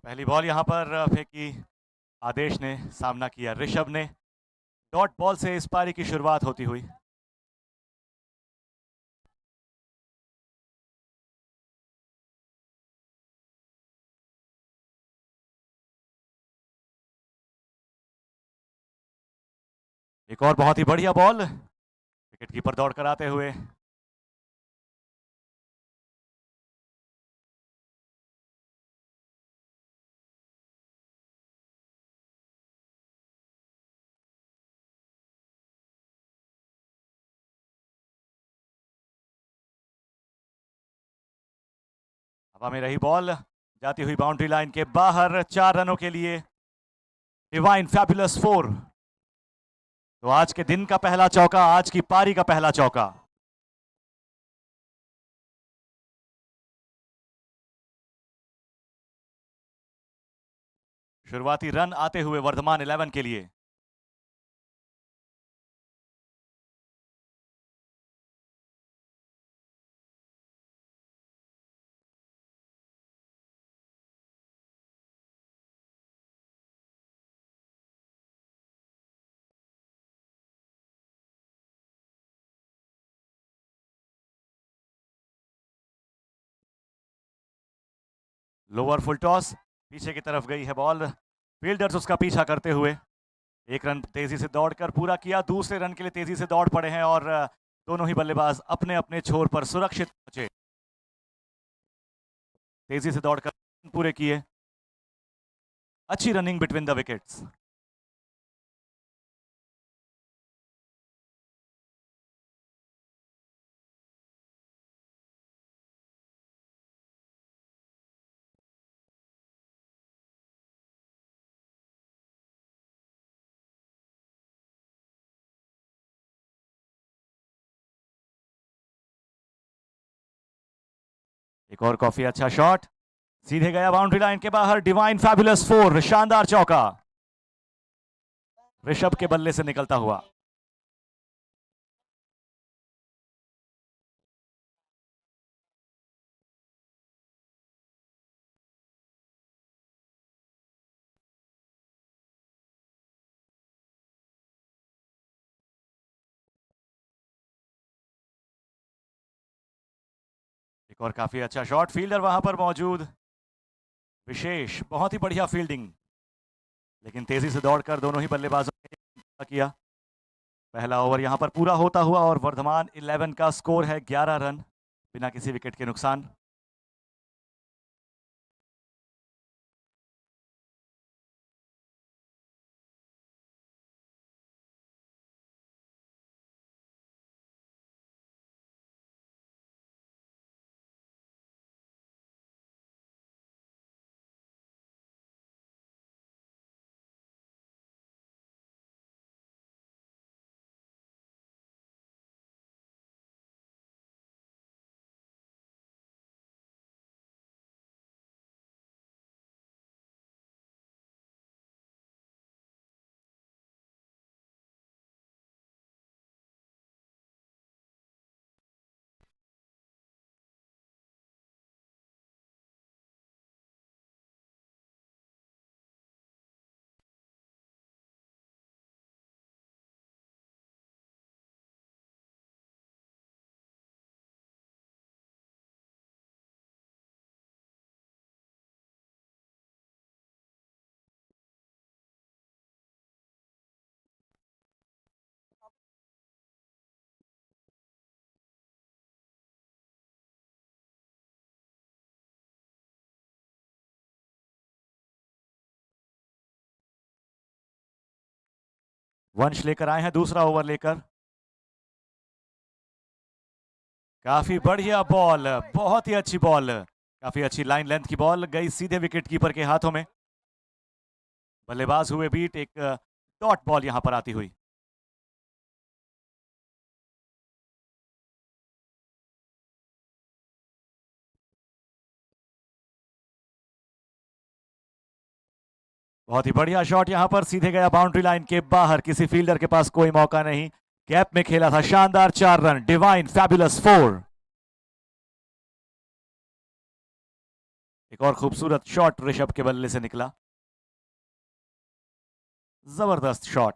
पहली बॉल यहां पर फेंकी आदेश ने, सामना किया ऋषभ ने। डॉट बॉल से इस पारी की शुरुआत होती हुई। एक और बहुत ही बढ़िया बॉल, विकेट कीपर दौड़ कर आते हुए। हवा में रही बॉल, जाती हुई बाउंड्री लाइन के बाहर, 4 रनों के लिए डिवाइन फैबुलस 4। तो आज के दिन का पहला चौका, आज की पारी का पहला चौका। शुरुआती रन आते हुए वर्धमान 11 के लिए। लोअर फुल टॉस, पीछे की तरफ गई है बॉल, फील्डर्स उसका पीछा करते हुए। एक रन तेजी से दौड़कर पूरा किया, दूसरे रन के लिए तेजी से दौड़ पड़े हैं और दोनों ही बल्लेबाज अपने अपने छोर पर सुरक्षित पहुंचे। तेजी से दौड़कर पूरे किए। अच्छी रनिंग बिटवीन द विकेट्स। एक और कॉफी, अच्छा शॉट, सीधे गया बाउंड्री लाइन के बाहर। डिवाइन फैबुलस 4, शानदार चौका ऋषभ के बल्ले से निकलता हुआ। एक और काफी अच्छा शॉट, फील्डर वहां पर मौजूद विशेष, बहुत ही बढ़िया फील्डिंग, लेकिन तेजी से दौड़कर दोनों ही बल्लेबाजों ने किया। पहला ओवर यहां पर पूरा होता हुआ और वर्धमान 11 का स्कोर है 11 रन बिना किसी विकेट के नुकसान। वंश लेकर आए हैं दूसरा ओवर लेकर। काफी बढ़िया बॉल, बहुत ही अच्छी बॉल, काफी अच्छी लाइन लेंथ की बॉल गई सीधे विकेट कीपर के हाथों में। बल्लेबाज हुए बीट, एक डॉट बॉल यहां पर आती हुई। बहुत ही बढ़िया शॉट यहां पर, सीधे गया बाउंड्री लाइन के बाहर, किसी फील्डर के पास कोई मौका नहीं, गैप में खेला था, शानदार 4 रन, डिवाइन फैबुलस 4। एक और खूबसूरत शॉट ऋषभ के बल्ले से निकला, जबरदस्त शॉट।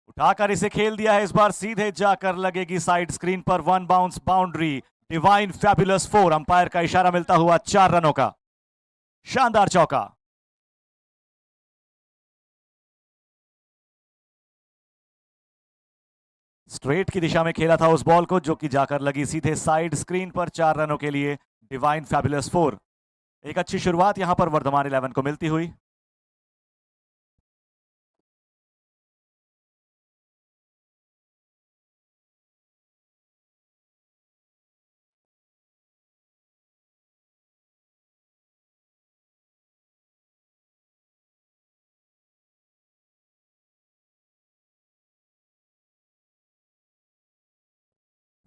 उठाकर इसे खेल दिया है, इस बार सीधे जाकर लगेगी साइड स्क्रीन पर। One bounce boundary, divine fabulous 4। Umpire का इशारा मिलता हुआ 4 रनों का शानदार चौका। स्ट्रेट की दिशा में खेला था उस बॉल को, जो कि जाकर लगी सीधे साइड स्क्रीन पर। 4 रनों के लिए डिवाइन फैबुलस 4। एक अच्छी शुरुआत यहां पर वर्धमान 11 को मिलती हुई।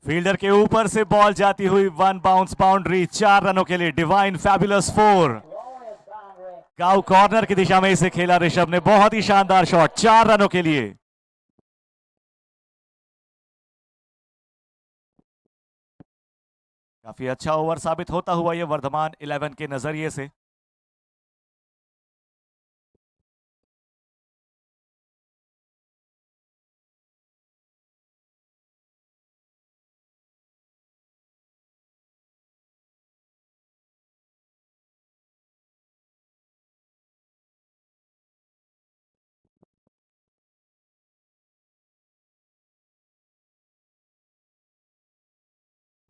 फील्डर के ऊपर से बॉल जाती हुई, वन बाउंस बाउंड्री। 4 रनों के लिए डिवाइन फैबुलस 4। काउ कॉर्नर की दिशा में इसे खेला ऋषभ ने, बहुत ही शानदार शॉट। 4 रनों के लिए। काफी अच्छा ओवर साबित होता हुआ यह वर्धमान 11 के नजरिए से।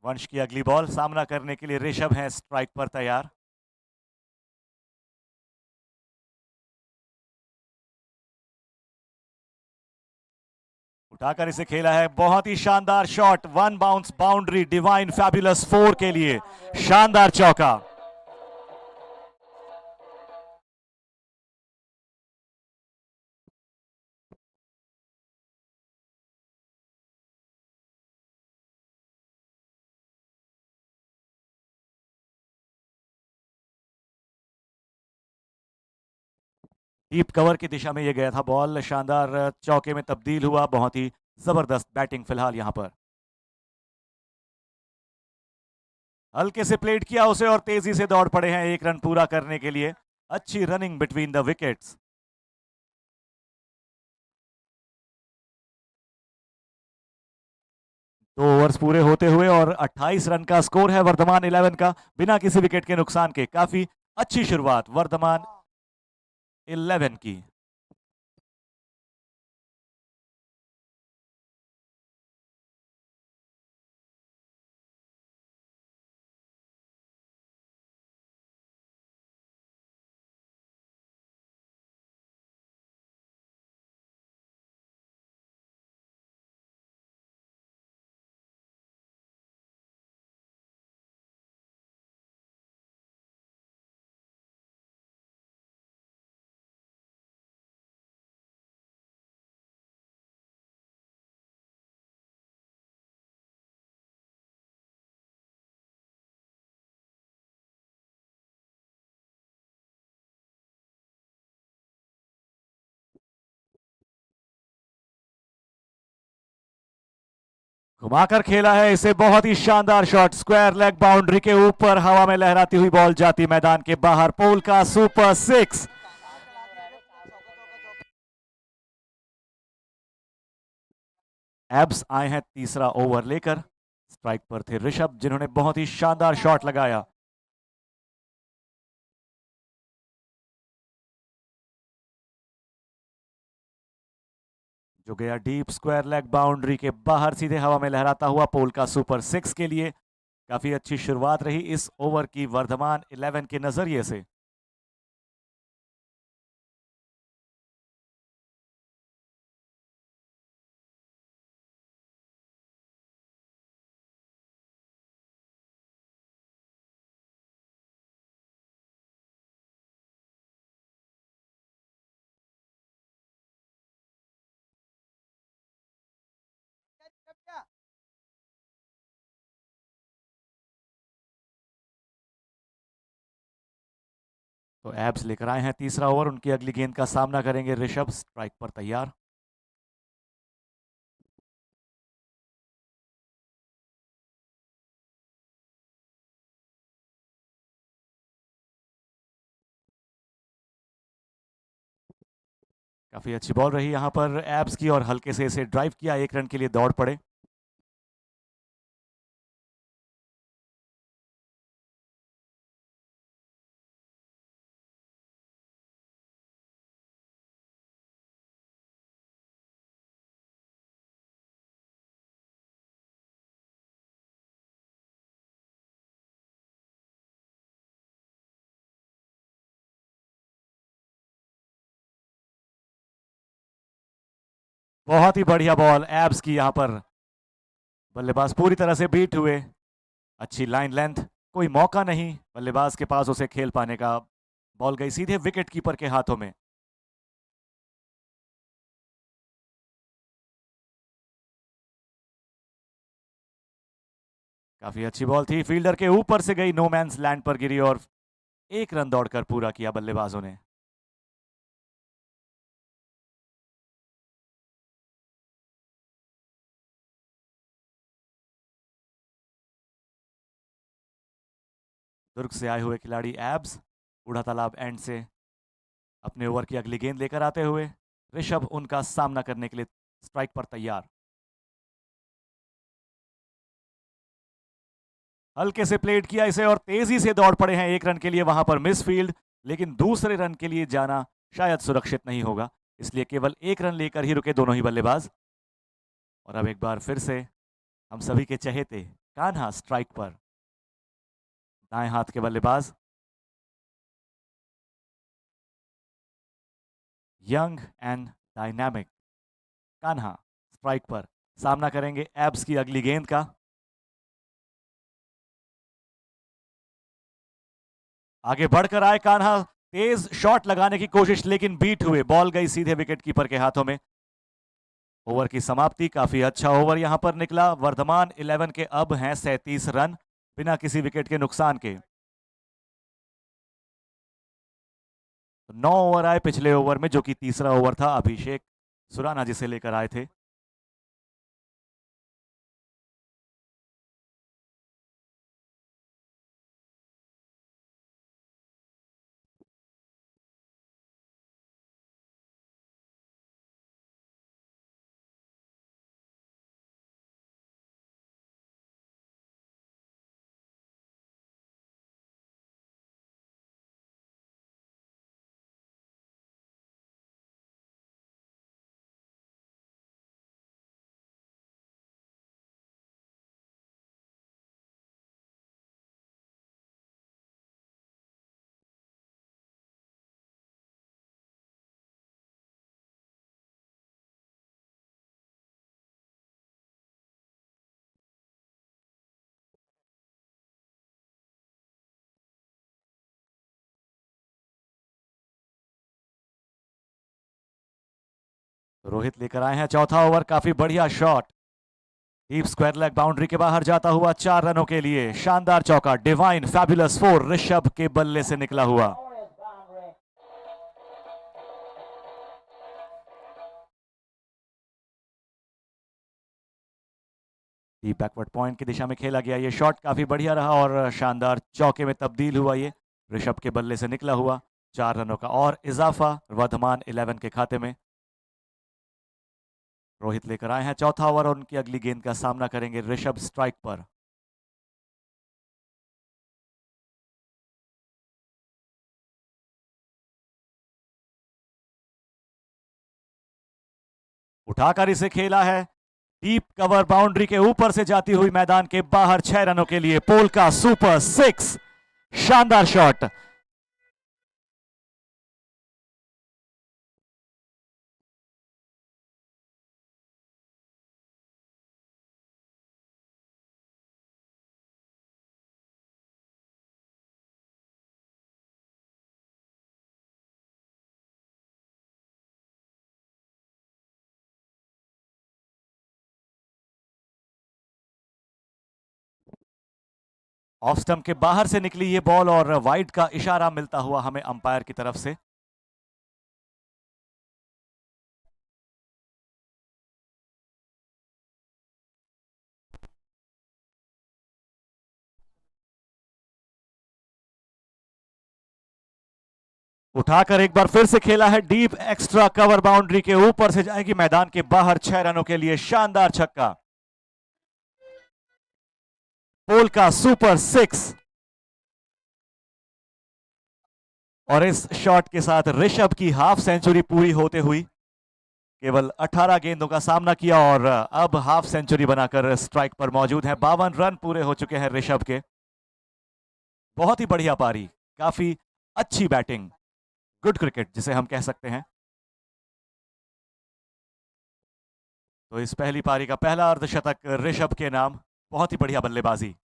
वंश की अगली बॉल सामना करने के लिए ऋषभ हैं स्ट्राइक पर तैयार। उठाकर इसे खेला है, बहुत ही शानदार shot. One bounce boundary, divine fabulous 4 के लिए शानदार चौका। डीप कवर की दिशा में यह गया था बॉल, शानदार चौके में तब्दील हुआ। बहुत ही जबरदस्त बैटिंग फिलहाल यहां पर। हल्के से प्लेट किया उसे और तेजी से दौड़ पड़े हैं 1 रन पूरा करने के लिए। अच्छी रनिंग बिटवीन द विकेट्स। दो ओवर्स पूरे होते हुए और 28 रन का स्कोर है वर्धमान 11 का, बिना किसी विकेट के नुकसान के। काफी अच्छी शुरुआत वर्धमान 11 की। घुमाकर खेला है इसे, बहुत ही शानदार शॉट। स्क्वायर लेग बाउंड्री के ऊपर हवा में लहराती हुई बॉल जाती मैदान के बाहर। पोल का सुपर 6। एब्स आए हैं तीसरा ओवर लेकर। स्ट्राइक पर थे ऋषभ, जिन्होंने बहुत ही शानदार शॉट लगाया। जो गया डीप स्क्वायर लेग बाउंड्री के बाहर, सीधे हवा में लहराता हुआ। पोल का सुपर 6 के लिए काफी अच्छी शुरुआत रही इस ओवर की वर्धमान 11 के नजरिए से। तो एब्स लेकर आए हैं तीसरा ओवर, उनकी अगली गेंद का सामना करेंगे ऋषभ। स्ट्राइक पर तैयार। काफी अच्छी बॉल रही यहां पर एब्स की और हल्के से इसे ड्राइव किया, 1 रन के लिए दौड़ पड़े। बहुत ही बढ़िया बॉल एब्स की यहां पर, बल्लेबाज पूरी तरह से बीट हुए। अच्छी लाइन लेंथ, कोई मौका नहीं बल्लेबाज के पास उसे खेल पाने का। बॉल गई सीधे विकेट कीपर के हाथों में। काफी अच्छी बॉल थी, फील्डर के ऊपर से गई, नो मैंस लैंड पर गिरी और 1 रन दौड़कर पूरा किया बल्लेबाजों ने। दुर्ग से आए हुए खिलाड़ी एब्स बूढ़ा तालाब एंड से अपने ओवर की अगली गेंद लेकर आते हुए ऋषभ उनका सामना करने के लिए स्ट्राइक पर तैयार। हल्के से प्लेट किया इसे और तेजी से दौड़ पड़े हैं 1 रन के लिए, वहां पर मिस फील्ड, लेकिन दूसरे रन के लिए जाना शायद सुरक्षित नहीं होगा, इसलिए केवल 1 रन लेकर ही रुके दोनों ही बल्लेबाज। और अब एक बार फिर से हम सभी के चहेते कान्हा स्ट्राइक पर, दाएं हाथ के बल्लेबाज, young and dynamic Kanha strike पर सामना करेंगे एब्स की अगली गेंद का। आगे बढ़कर आए कान्हा, तेज शॉट लगाने की कोशिश लेकिन बीट हुए, बॉल गई सीधे विकेट कीपर के हाथों में। ओवर की समाप्ति, काफी अच्छा ओवर यहां पर निकला। वर्धमान 11 के अब हैं 37 रन बिना किसी विकेट के नुकसान के। 9 ओवर आए पिछले ओवर में, जो कि तीसरा ओवर था, अभिषेक सुराना जिसे लेकर आए थे। रोहित लेकर आए हैं चौथा ओवर, काफी बढ़िया shot, deep square leg boundary के बाहर जाता हुआ 4 रनों के लिए। शानदार चौका, डिवाइन फैबुलस 4 ऋषभ के बल्ले से निकला हुआ। डीप बैकवर्ड पॉइंट की दिशा में खेला गया ये शॉट काफी बढ़िया रहा और शानदार चौके में तब्दील हुआ, ये ऋषभ के बल्ले से निकला हुआ। 4 रनों का और इजाफा वर्धमान 11 के खाते में। रोहित लेकर आए हैं चौथा ओवर और उनकी अगली गेंद का सामना करेंगे ऋषभ स्ट्राइक पर। उठाकर इसे खेला है, डीप कवर बाउंड्री के ऊपर से जाती हुई मैदान के बाहर, 6 रनों के लिए। पोल का सुपर 6, शानदार शॉट। ऑफ स्टंप के बाहर से निकली ये बॉल और वाइड का इशारा मिलता हुआ हमें अंपायर की तरफ से। उठाकर एक बार फिर से खेला है डीप एक्स्ट्रा कवर, बाउंड्री के ऊपर से जाएगी मैदान के बाहर 6 रनों के लिए। शानदार छक्का, पोल का सुपर 6। और इस शॉट के साथ ऋषभ की हाफ सेंचुरी पूरी होते हुई केवल 18 गेंदों का सामना किया और अब हाफ सेंचुरी बनाकर स्ट्राइक पर मौजूद है। 52 रन पूरे हो चुके हैं ऋषभ के। बहुत ही बढ़िया पारी, काफी अच्छी बैटिंग, गुड क्रिकेट जिसे हम कह सकते हैं। तो इस पहली पारी का पहला अर्धशतक ऋषभ के नाम। बहुत ही बढ़िया बल्लेबाजी।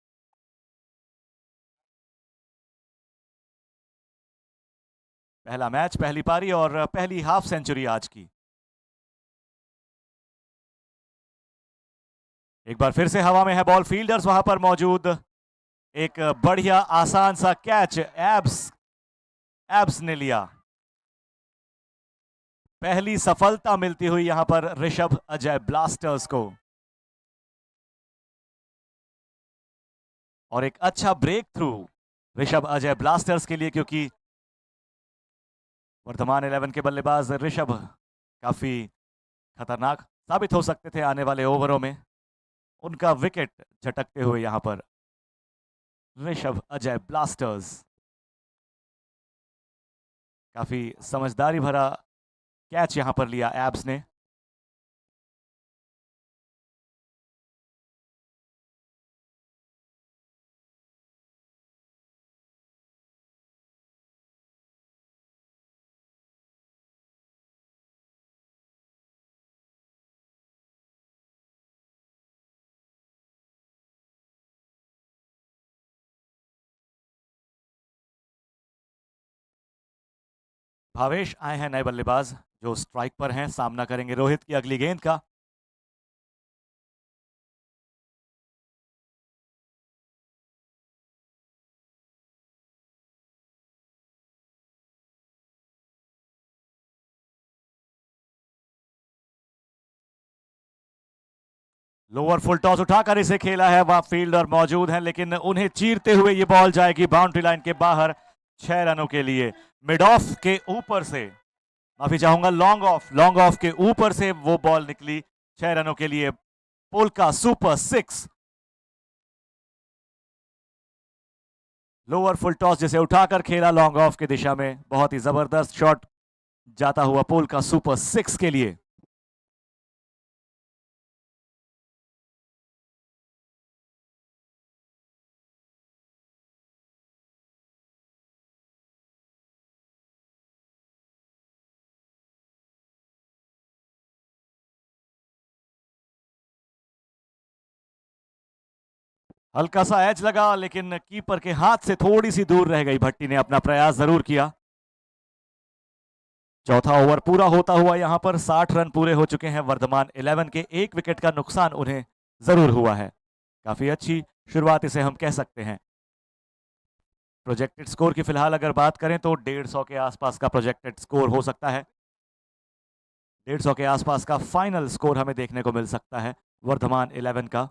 पहला मैच, पहली पारी और पहली हाफ सेंचुरी आज की। एक बार फिर से हवा में है बॉल, फील्डर्स वहां पर मौजूद। एक बढ़िया आसान सा कैच एब्स ने लिया। पहली सफलता मिलती हुई यहां पर ऋषभ अजय ब्लास्टर्स को। और एक अच्छा breakthrough Rishabh Ajay blasters के लिए, क्योंकि वर्तमान 11 के बल्लेबाज ऋषभ काफी खतरनाक साबित हो सकते थे आने वाले ओवरों में। उनका विकेट झटकते हुए यहां पर ऋषभ अजय ब्लास्टर्स। काफी समझदारी भरा कैच यहां पर लिया एब्स ने। भावेश आए हैं नए बल्लेबाज जो स्ट्राइक पर हैं, सामना करेंगे रोहित की अगली गेंद का। लोअर फुल टॉस उठाकर इसे खेला है, वहां फील्डर मौजूद हैं लेकिन उन्हें चीरते हुए ये बॉल जाएगी बाउंड्री लाइन के बाहर 6 रनों के लिए। मिड ऑफ के ऊपर से, माफी चाहूंगा, लॉन्ग ऑफ के ऊपर से वो बॉल निकली 6 रनों के लिए। पोल का सुपर 6। लोअर फुल टॉस जिसे उठाकर खेला लॉन्ग ऑफ की दिशा में, बहुत ही जबरदस्त शॉट जाता हुआ पोल का सुपर 6 के लिए। हल्का सा एज लगा लेकिन कीपर के हाथ से थोड़ी सी दूर रह गई। भट्टी ने अपना प्रयास जरूर किया। चौथा ओवर पूरा होता हुआ यहां पर 60 रन पूरे हो चुके हैं वर्धमान 11 के। एक विकेट का नुकसान उन्हें जरूर हुआ है। काफी अच्छी शुरुआत इसे हम कह सकते हैं। प्रोजेक्टेड स्कोर की फिलहाल अगर बात करें तो 150 के आसपास का प्रोजेक्टेड स्कोर हो सकता है। 150 के आसपास का फाइनल स्कोर हमें देखने को मिल सकता है वर्धमान 11 का।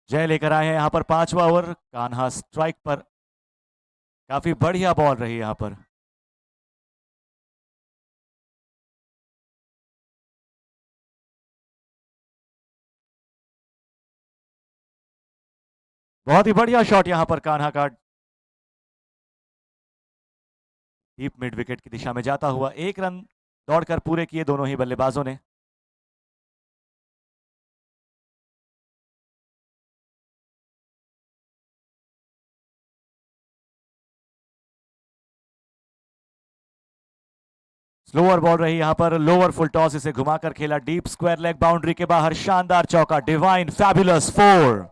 जय लेकर आए हैं यहां पर 5वां ओवर। कान्हा स्ट्राइक पर। काफी बढ़िया बॉल रही यहां पर। बहुत ही बढ़िया शॉट यहां पर कान्हा का। डीप मिड विकेट की दिशा में जाता हुआ 1 रन दौड़कर पूरे किए दोनों ही बल्लेबाजों ने। स्लोअर बॉल रही यहां पर, लोअर फुल टॉस, इसे घुमाकर खेला डीप स्क्वायर लेग, बाउंड्री के बाहर शानदार चौका, डिवाइन फैबुलस 4।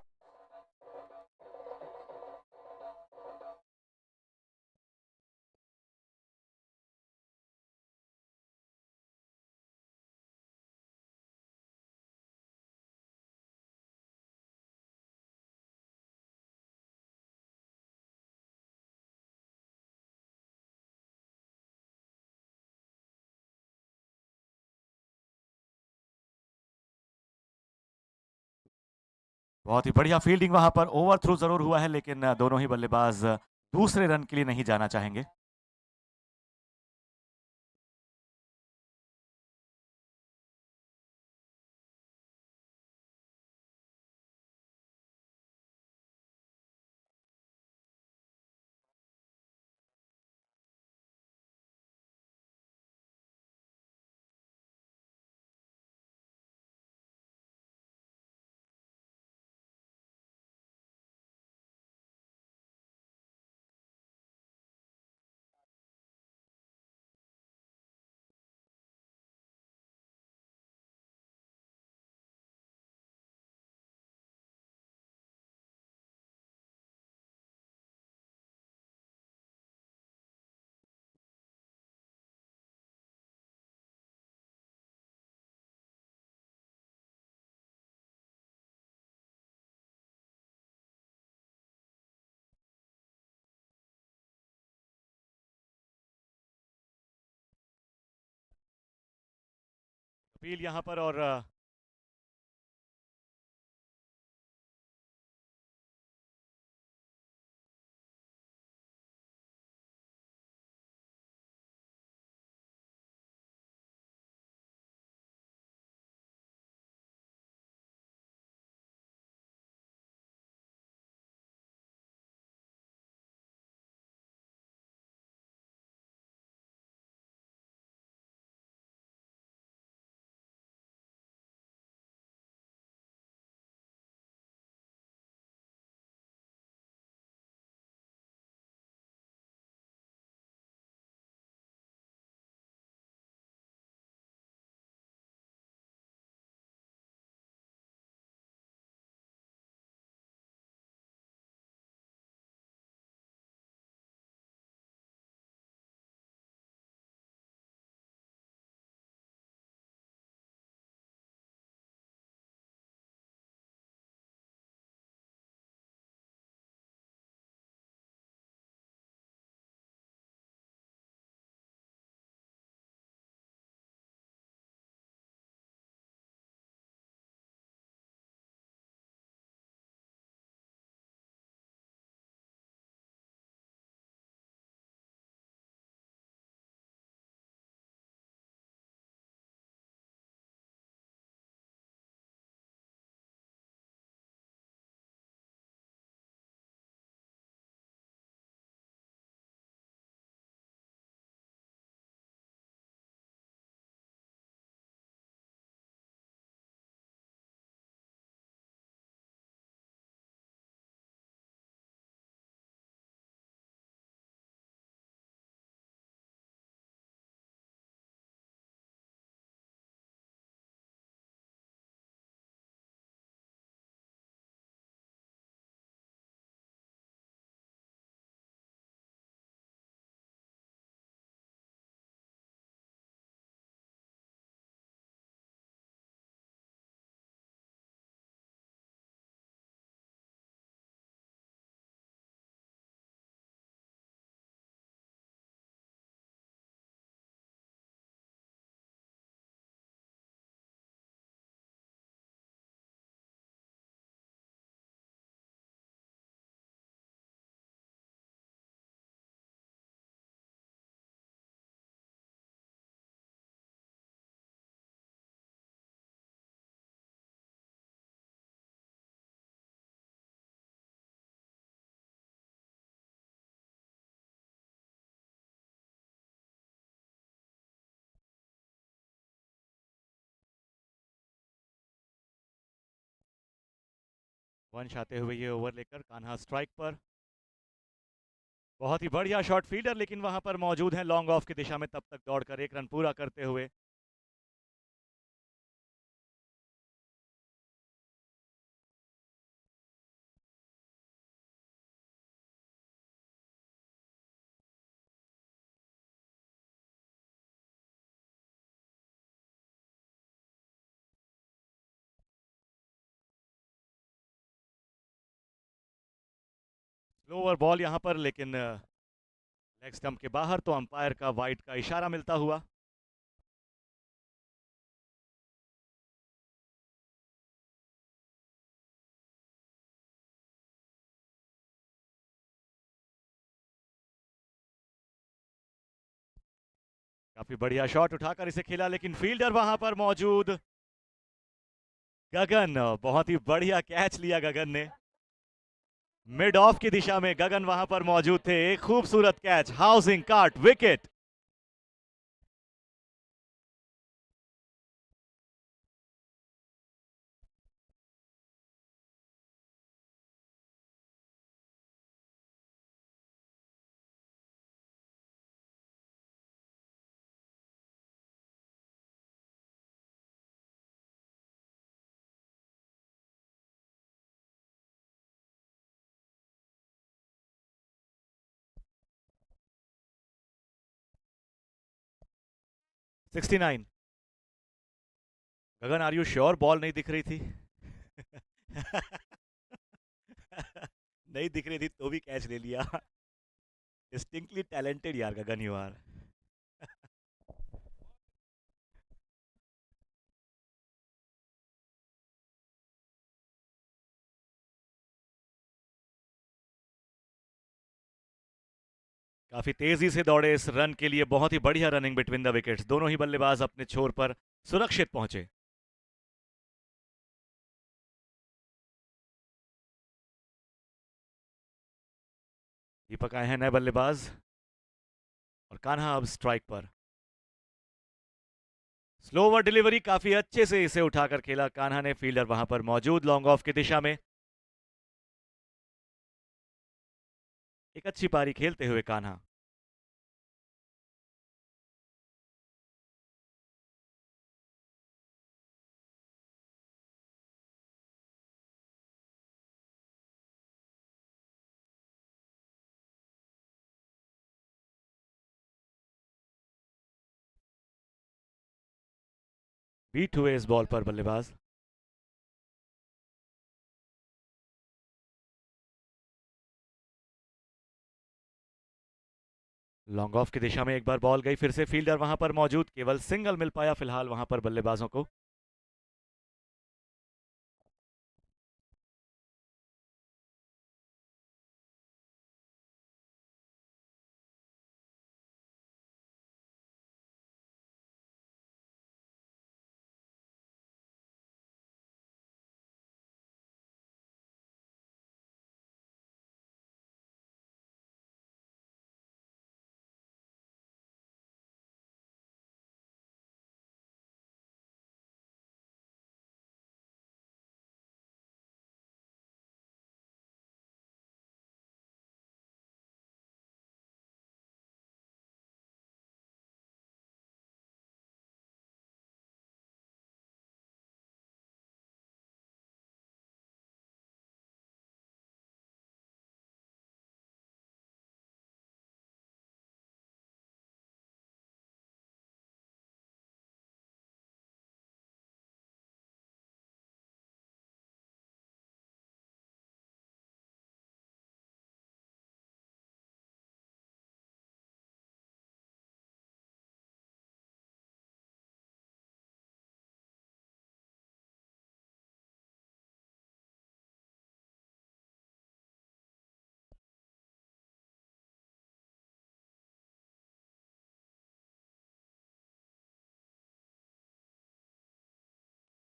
बहुत ही बढ़िया फील्डिंग वहां पर। ओवर थ्रू जरूर हुआ है लेकिन दोनों ही बल्लेबाज दूसरे रन के लिए नहीं जाना चाहेंगे। अपील यहां पर और वंश आते हुए ये ओवर लेकर कान्हा स्ट्राइक पर। बहुत ही बढ़िया शॉट फील्डर लेकिन वहां पर मौजूद है लॉन्ग ऑफ की दिशा में, तब तक दौड़कर एक रन पूरा करते हुए। स्लो ओवर बॉल यहां पर, लेकिन लेग स्टंप के बाहर, तो अंपायर का वाइड का इशारा मिलता हुआ। काफी बढ़िया शॉट उठाकर इसे खेला, लेकिन फील्डर वहां पर मौजूद गगन, बहुत ही बढ़िया कैच लिया गगन ने। मिड ऑफ की दिशा में गगन वहां पर मौजूद थे। एक खूबसूरत कैच, हाउसिंग कार्ट, wicket. Sixty 69। Gagan, are you sure ball नहीं दिख रही थी? नहीं दिख रही थी तो भी कैच ले लिया। डिस्टिंक्टली टैलेंटेड यार गगन, यू आर। काफी तेजी से दौड़े इस रन के लिए। बहुत ही बढ़िया रनिंग बिटवीन द विकेट्स। दोनों ही बल्लेबाज अपने छोर पर सुरक्षित पहुंचे। दीपक आए हैं नए बल्लेबाज, और कान्हा अब स्ट्राइक पर। स्लो ओवर डिलीवरी, काफी अच्छे से इसे उठाकर खेला कान्हा ने। फील्डर वहां पर मौजूद लॉन्ग ऑफ की दिशा में। एक अच्छी पारी खेलते हुए कान्हा। बीट हुए इस बॉल पर बल्लेबाज। लॉन्ग ऑफ की दिशा में एक बार बॉल गई, फिर से फील्डर वहां पर मौजूद। केवल सिंगल मिल पाया फिलहाल वहां पर बल्लेबाजों को।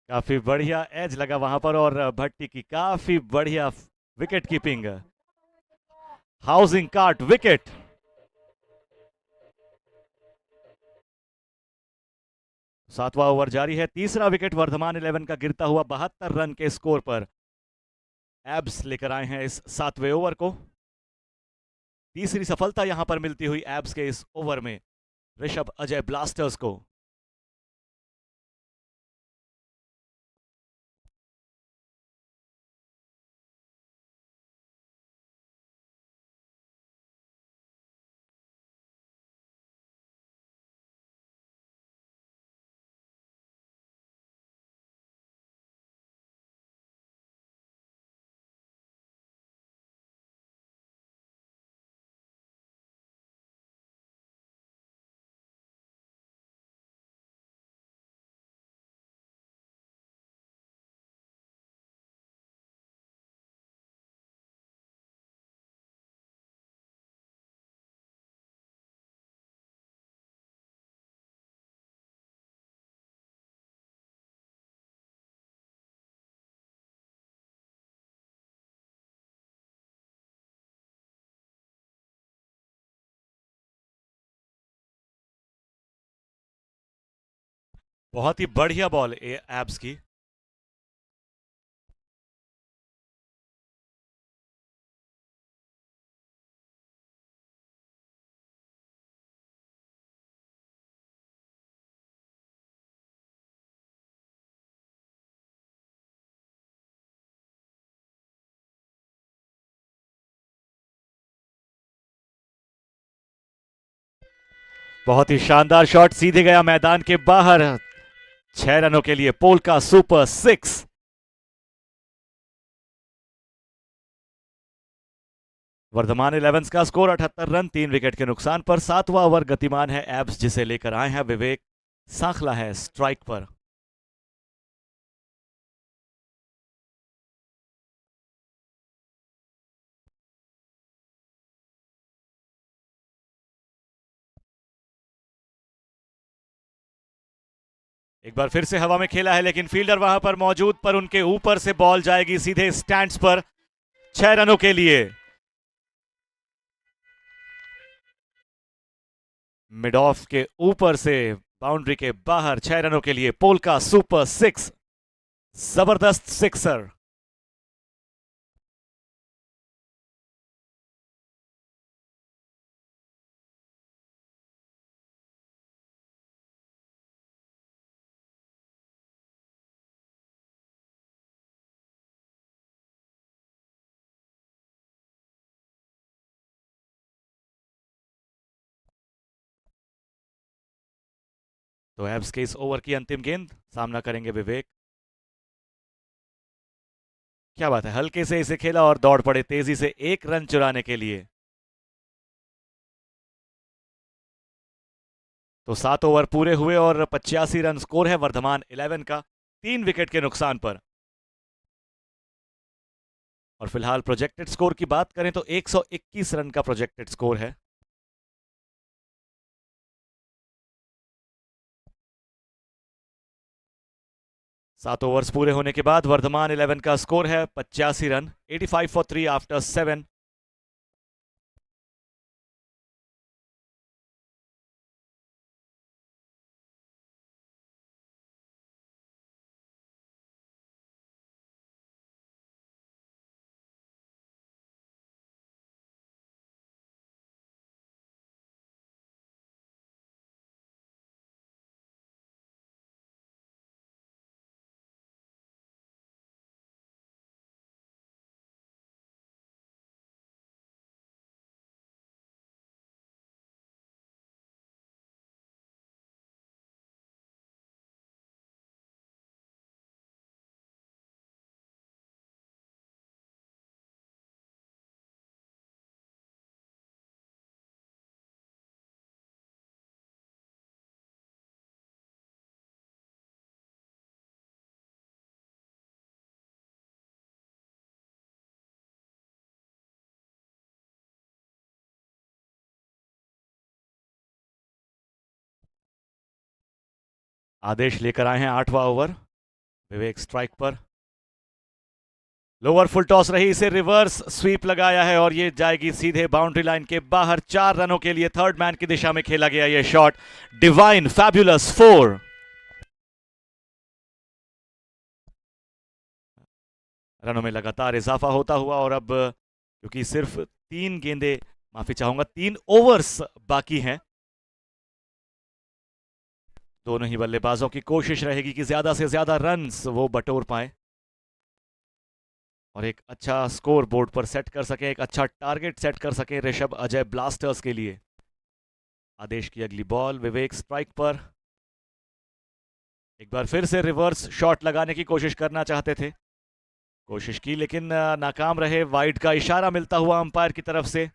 काफी बढ़िया एज लगा वहां पर, और भट्टी की काफी बढ़िया विकेट कीपिंग। हाउसिंग कार्ट, विकेट। सातवां ओवर जारी है। तीसरा विकेट वर्धमान 11 का गिरता हुआ 72 रन के स्कोर पर। एब्स लेकर आए हैं इस 7वें ओवर को। तीसरी सफलता यहां पर मिलती हुई एब्स के इस ओवर में ऋषभ अजय ब्लास्टर्स को। बहुत ही बढ़िया बॉल एब्स की। बहुत ही शानदार शॉट, सीधे गया मैदान के बाहर। 6 रनों के लिए पोल का सुपर 6। वर्धमान 11 का स्कोर 78 रन 3 विकेट के नुकसान पर। 7वां ओवर गतिमान है एब्स जिसे लेकर आए हैं विवेक सांखला है स्ट्राइक पर। एक बार फिर से हवा में खेला है लेकिन फील्डर वहां पर मौजूद, पर उनके ऊपर से बॉल जाएगी सीधे स्टैंड्स पर। 6 रनों के लिए मिड ऑफ के ऊपर से बाउंड्री के बाहर। 6 रनों के लिए पोल का सुपर 6। जबरदस्त सिक्सर। तो एब्स के इस ओवर की अंतिम गेंद, सामना करेंगे विवेक। क्या बात है, हल्के से इसे खेला और दौड़ पड़े तेजी से 1 रन चुराने के लिए। तो 7 ओवर पूरे हुए और 85 रन स्कोर है वर्धमान 11 का, 3 विकेट के नुकसान पर। और फिलहाल प्रोजेक्टेड स्कोर की बात करें तो 121 रन का प्रोजेक्टेड स्कोर है। सात ओवर्स पूरे होने के बाद वर्धमान 11 का स्कोर है 85 रन, 85 फॉर 3 आफ्टर 7। आदेश लेकर आए हैं 8वां ओवर। विवेक स्ट्राइक पर। लोअर फुल टॉस रही, इसे रिवर्स स्वीप लगाया है और ये जाएगी सीधे बाउंड्री लाइन के बाहर। 4 रनों के लिए थर्ड मैन की दिशा में खेला गया ये शॉट। Divine fabulous 4। रनों में लगातार इजाफा होता हुआ और अब क्योंकि सिर्फ 3 गेंदें, माफी चाहूंगा 3 ओवर्स बाकी हैं, दोनों ही बल्लेबाजों की कोशिश रहेगी कि ज्यादा से ज्यादा रन्स वो बटोर पाए और एक अच्छा स्कोर बोर्ड पर सेट कर सके, एक अच्छा टारगेट सेट कर सके ऋषभ अजय ब्लास्टर्स के लिए। आदेश की अगली बॉल, विवेक स्ट्राइक पर। एक बार फिर से रिवर्स शॉट लगाने की कोशिश करना चाहते थे, कोशिश की लेकिन नाकाम रहे। वाइड का इशारा मिलता हुआ अंपायर की तरफ से।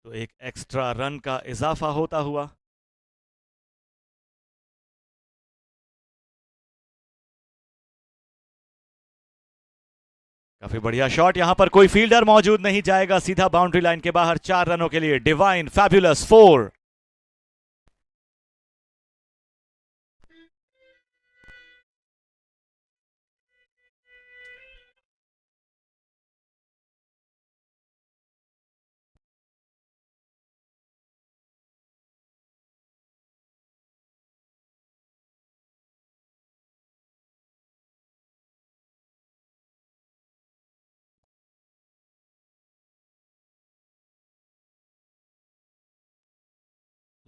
तो एक एक्स्ट्रा रन का इजाफा होता हुआ। काफी बढ़िया शॉट, यहां पर कोई फील्डर मौजूद नहीं, जाएगा सीधा बाउंड्री लाइन के बाहर 4 रनों के लिए। Divine fabulous 4।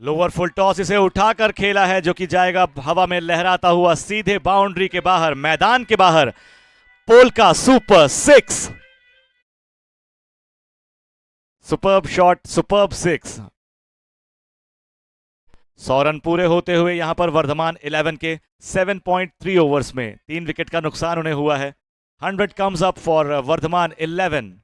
Lower full toss इसे उठाकर खेला है जो कि जाएगा हवा में लहराता हुआ सीधे बाउंड्री के बाहर, मैदान के बाहर। Polka super 6। Superb shot, superb 6। 100 run पूरे होते हुए यहां पर वर्धमान 11 के 7.3 ओवर्स में 3 विकेट का नुकसान उन्हें हुआ है। 100 कम्स अप फॉर वर्धमान 11।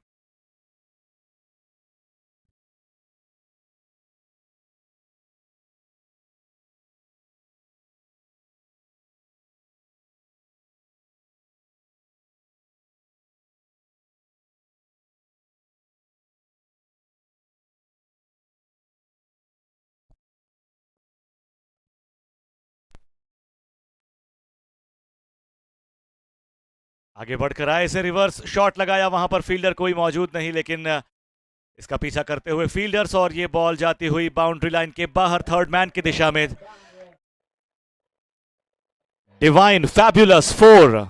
आगे बढ़कर आए, इसे रिवर्स शॉट लगाया, वहां पर फील्डर कोई मौजूद नहीं, लेकिन इसका पीछा करते हुए फील्डर्स और ये बॉल जाती हुई बाउंड्री लाइन के बाहर थर्ड मैन की दिशा में। Divine fabulous 4।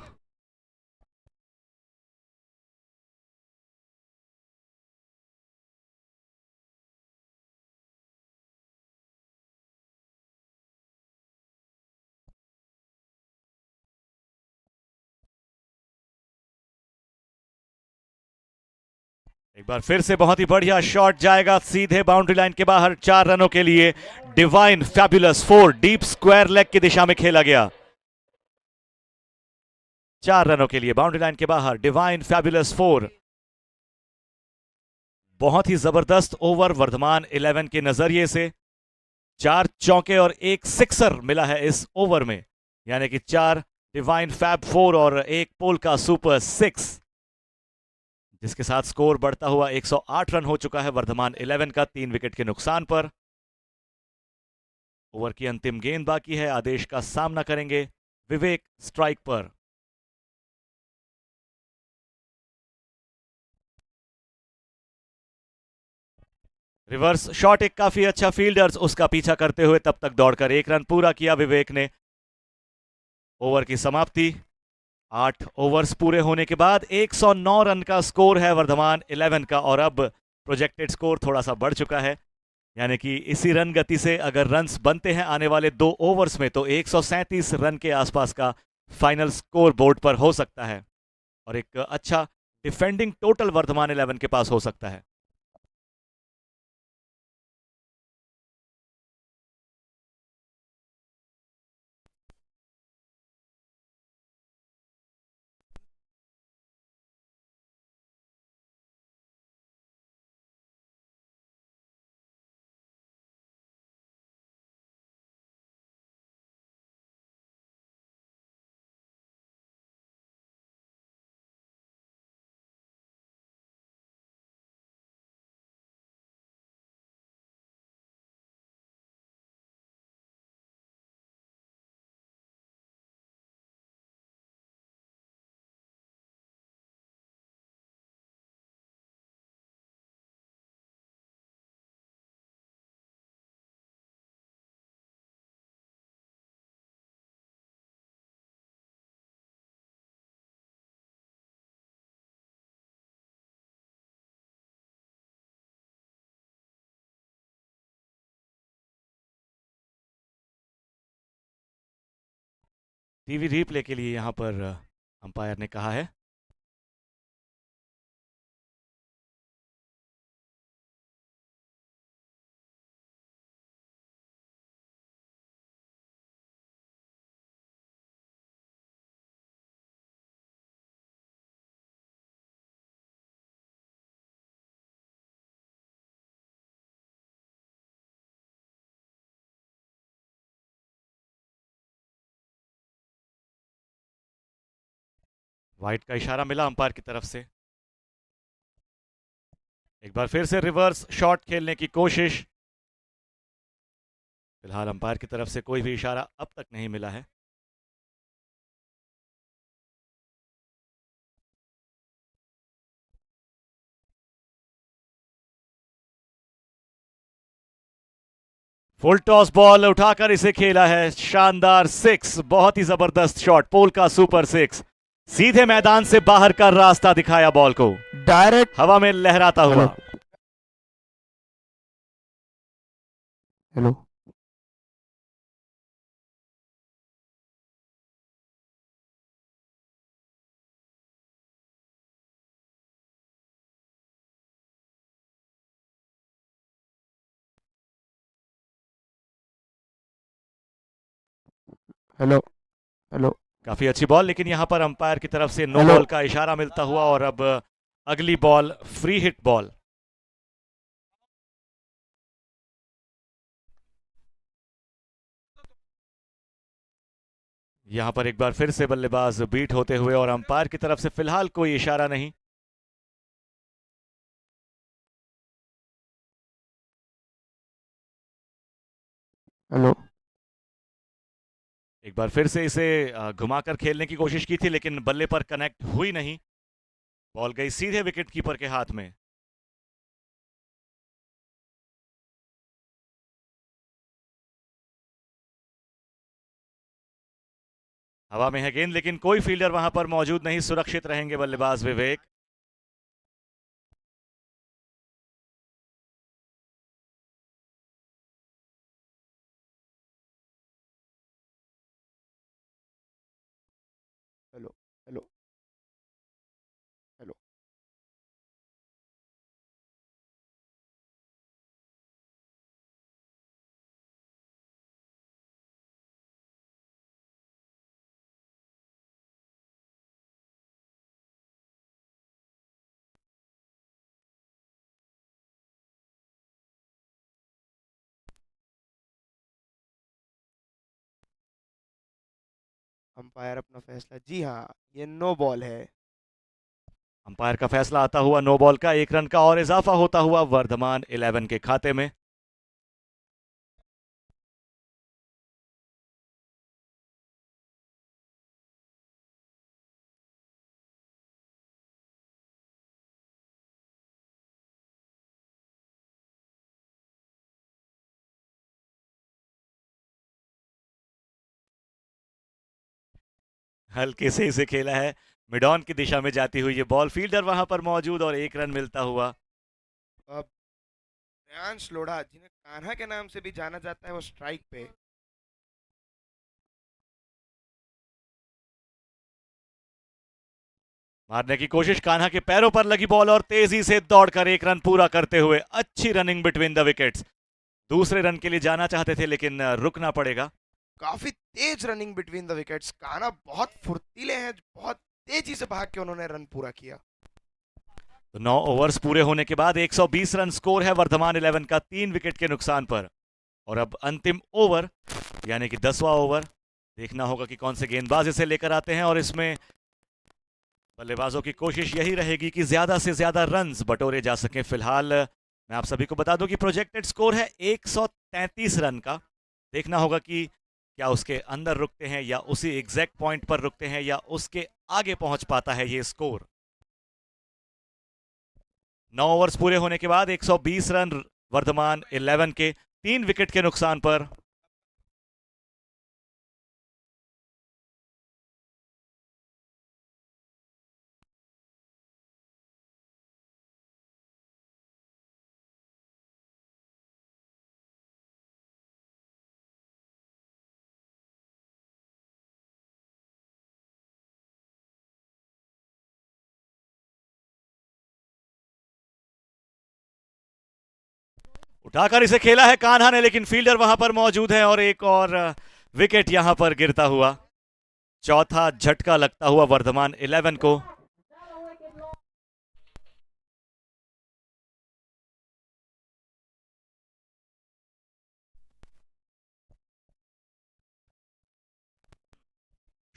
एक बार फिर से बहुत ही बढ़िया शॉट, जाएगा सीधे बाउंड्री लाइन के बाहर 4 रनों के लिए। Divine fabulous 4 deep square leg की दिशा में खेला गया। 4 रनों के लिए बाउंड्री लाइन के बाहर डिवाइन फैबुलस 4। बहुत ही जबरदस्त ओवर वर्धमान 11 के नजरिए से। 4 चौके और 1 सिक्सर मिला है इस ओवर में, यानी कि 4 डिवाइन फैब 4 और 1 पोल्का सुपर 6, जिसके साथ स्कोर बढ़ता हुआ 108 रन हो चुका है वर्धमान 11 का 3 विकेट के नुकसान पर। ओवर की अंतिम गेंद बाकी है, आदेश का सामना करेंगे विवेक स्ट्राइक पर। रिवर्स शॉट, एक काफी अच्छा फील्डर्स उसका पीछा करते हुए तब तक दौड़कर 1 रन पूरा किया विवेक ने। ओवर की समाप्ति। 8 ओवर्स पूरे होने के बाद 109 रन का स्कोर है वर्धमान 11 का, और अब प्रोजेक्टेड स्कोर थोड़ा सा बढ़ चुका है, यानी कि इसी रन गति से अगर रन्स बनते हैं आने वाले 2 ओवर्स में तो 137 रन के आसपास का फाइनल स्कोर बोर्ड पर हो सकता है और एक अच्छा डिफेंडिंग टोटल वर्धमान 11 के पास हो सकता है। टीवी रीप्ले के लिए यहाँ पर अंपायर ने कहा है। वाइट का इशारा मिला अंपायर की तरफ से। एक बार फिर से रिवर्स शॉट खेलने की कोशिश। फिलहाल अंपायर की तरफ से कोई भी इशारा अब तक नहीं मिला है। फुल टॉस बॉल उठाकर इसे खेला है, शानदार सिक्स, बहुत ही जबरदस्त शॉट, पोल का सुपर सिक्स, सीधे मैदान से बाहर का रास्ता दिखाया बॉल को, डायरेक्ट हवा में लहराता हुआ। हेलो हेलो हेलो काफी अच्छी बॉल, लेकिन यहां पर अंपायर की तरफ से नो हेलो बॉल का इशारा मिलता हुआ और अब अगली बॉल फ्री हिट बॉल। यहां पर एक बार फिर से बल्लेबाज बीट होते हुए और अंपायर की तरफ से फिलहाल कोई इशारा नहीं। हेलो एक बार फिर से इसे घुमाकर खेलने की कोशिश की थी, लेकिन बल्ले पर कनेक्ट हुई नहीं, बॉल गई सीधे विकेट कीपर के हाथ में। हवा में है गेंद, लेकिन कोई फील्डर वहां पर मौजूद नहीं, सुरक्षित रहेंगे बल्लेबाज विवेक। हेलो हेलो हेलो अंपायर अपना फैसला, जी हाँ, ये नो बॉल है। अंपायर का फैसला आता हुआ नो बॉल का, एक रन का और इजाफा होता हुआ वर्धमान 11 के खाते में। हल्के से इसे खेला है, मिडॉन की दिशा में जाती हुई ये बॉल, फील्डर वहां पर मौजूद और एक रन मिलता हुआ। अब श्रेयांश लोढ़ा, जिन्हें कान्हा के नाम से भी जाना जाता है, वो स्ट्राइक पे। मारने की कोशिश, कान्हा के पैरों पर लगी बॉल और तेजी से दौड़कर एक रन पूरा करते हुए, अच्छी रनिंग बिटवीन द विकेट्स। दूसरे रन के लिए जाना चाहते थे, लेकिन रुकना पड़ेगा। काफी तेज running between the wickets, Kanha बहुत फुर्तीले हैं, बहुत तेजी से भाग के उन्होंने रन पूरा किया। तो 9 ओवर्स पूरे होने के बाद 120 रन स्कोर है वर्धमान 11 का, 3 विकेट के नुकसान पर। और अब अंतिम ओवर, यानी कि 10वां ओवर, देखना होगा कि कौन से गेंदबाज इसे लेकर आते हैं, और इसमें बल्लेबाजों की कोशिश यही रहेगी कि ज्यादा से ज्यादा रन्स बटोरे जा सकें। फिलहाल मैं आप सभी को बता दूं कि प्रोजेक्टेड स्कोर है 133 रन का। देखना होगा कि क्या उसके अंदर रुकते हैं या उसी एग्जैक्ट पॉइंट पर रुकते हैं या उसके आगे पहुंच पाता है ये स्कोर। 9 ओवर्स पूरे होने के बाद 120 रन वर्धमान 11 के, 3 विकेट के नुकसान पर। उठाकर इसे खेला है कान्हा ने, लेकिन फील्डर वहां पर मौजूद है और एक और विकेट यहां पर गिरता हुआ। चौथा झटका लगता हुआ वर्धमान 11 को।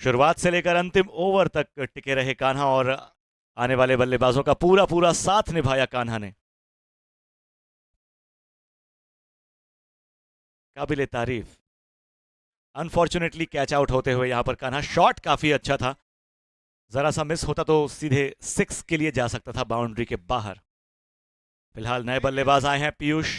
शुरुआत से लेकर अंतिम ओवर तक टिके रहे कान्हा और आने वाले बल्लेबाजों का पूरा पूरा साथ निभाया कान्हा ने। काबिले तारीफ। अनफॉर्चुनेटली कैच आउट होते हुए यहां पर कान्हा। शॉट काफी अच्छा था, जरा सा मिस होता तो सीधे 6 के लिए जा सकता था बाउंड्री के बाहर। फिलहाल नए बल्लेबाज आए हैं पीयूष।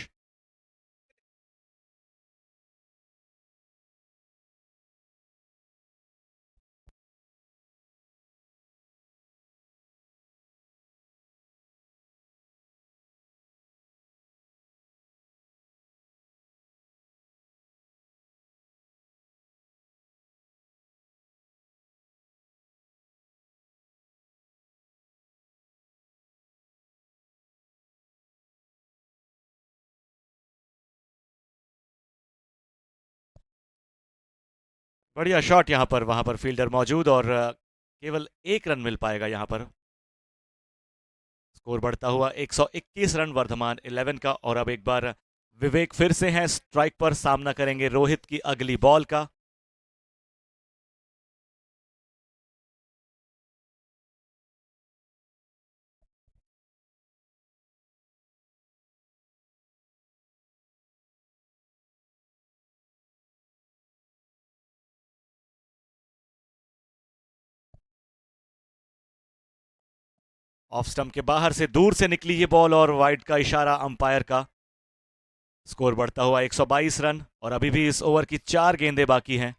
बढ़िया शॉट यहां पर, वहां पर फील्डर मौजूद और केवल एक रन मिल पाएगा यहां पर। स्कोर बढ़ता हुआ 121 रन वर्धमान 11 का। और अब एक बार विवेक फिर से हैं स्ट्राइक पर, सामना करेंगे रोहित की अगली बॉल का। ऑफ स्टंप के बाहर से दूर से निकली ये बॉल और वाइड का इशारा अंपायर का। स्कोर बढ़ता हुआ 122 रन और अभी भी इस ओवर की 4 गेंदें बाकी हैं।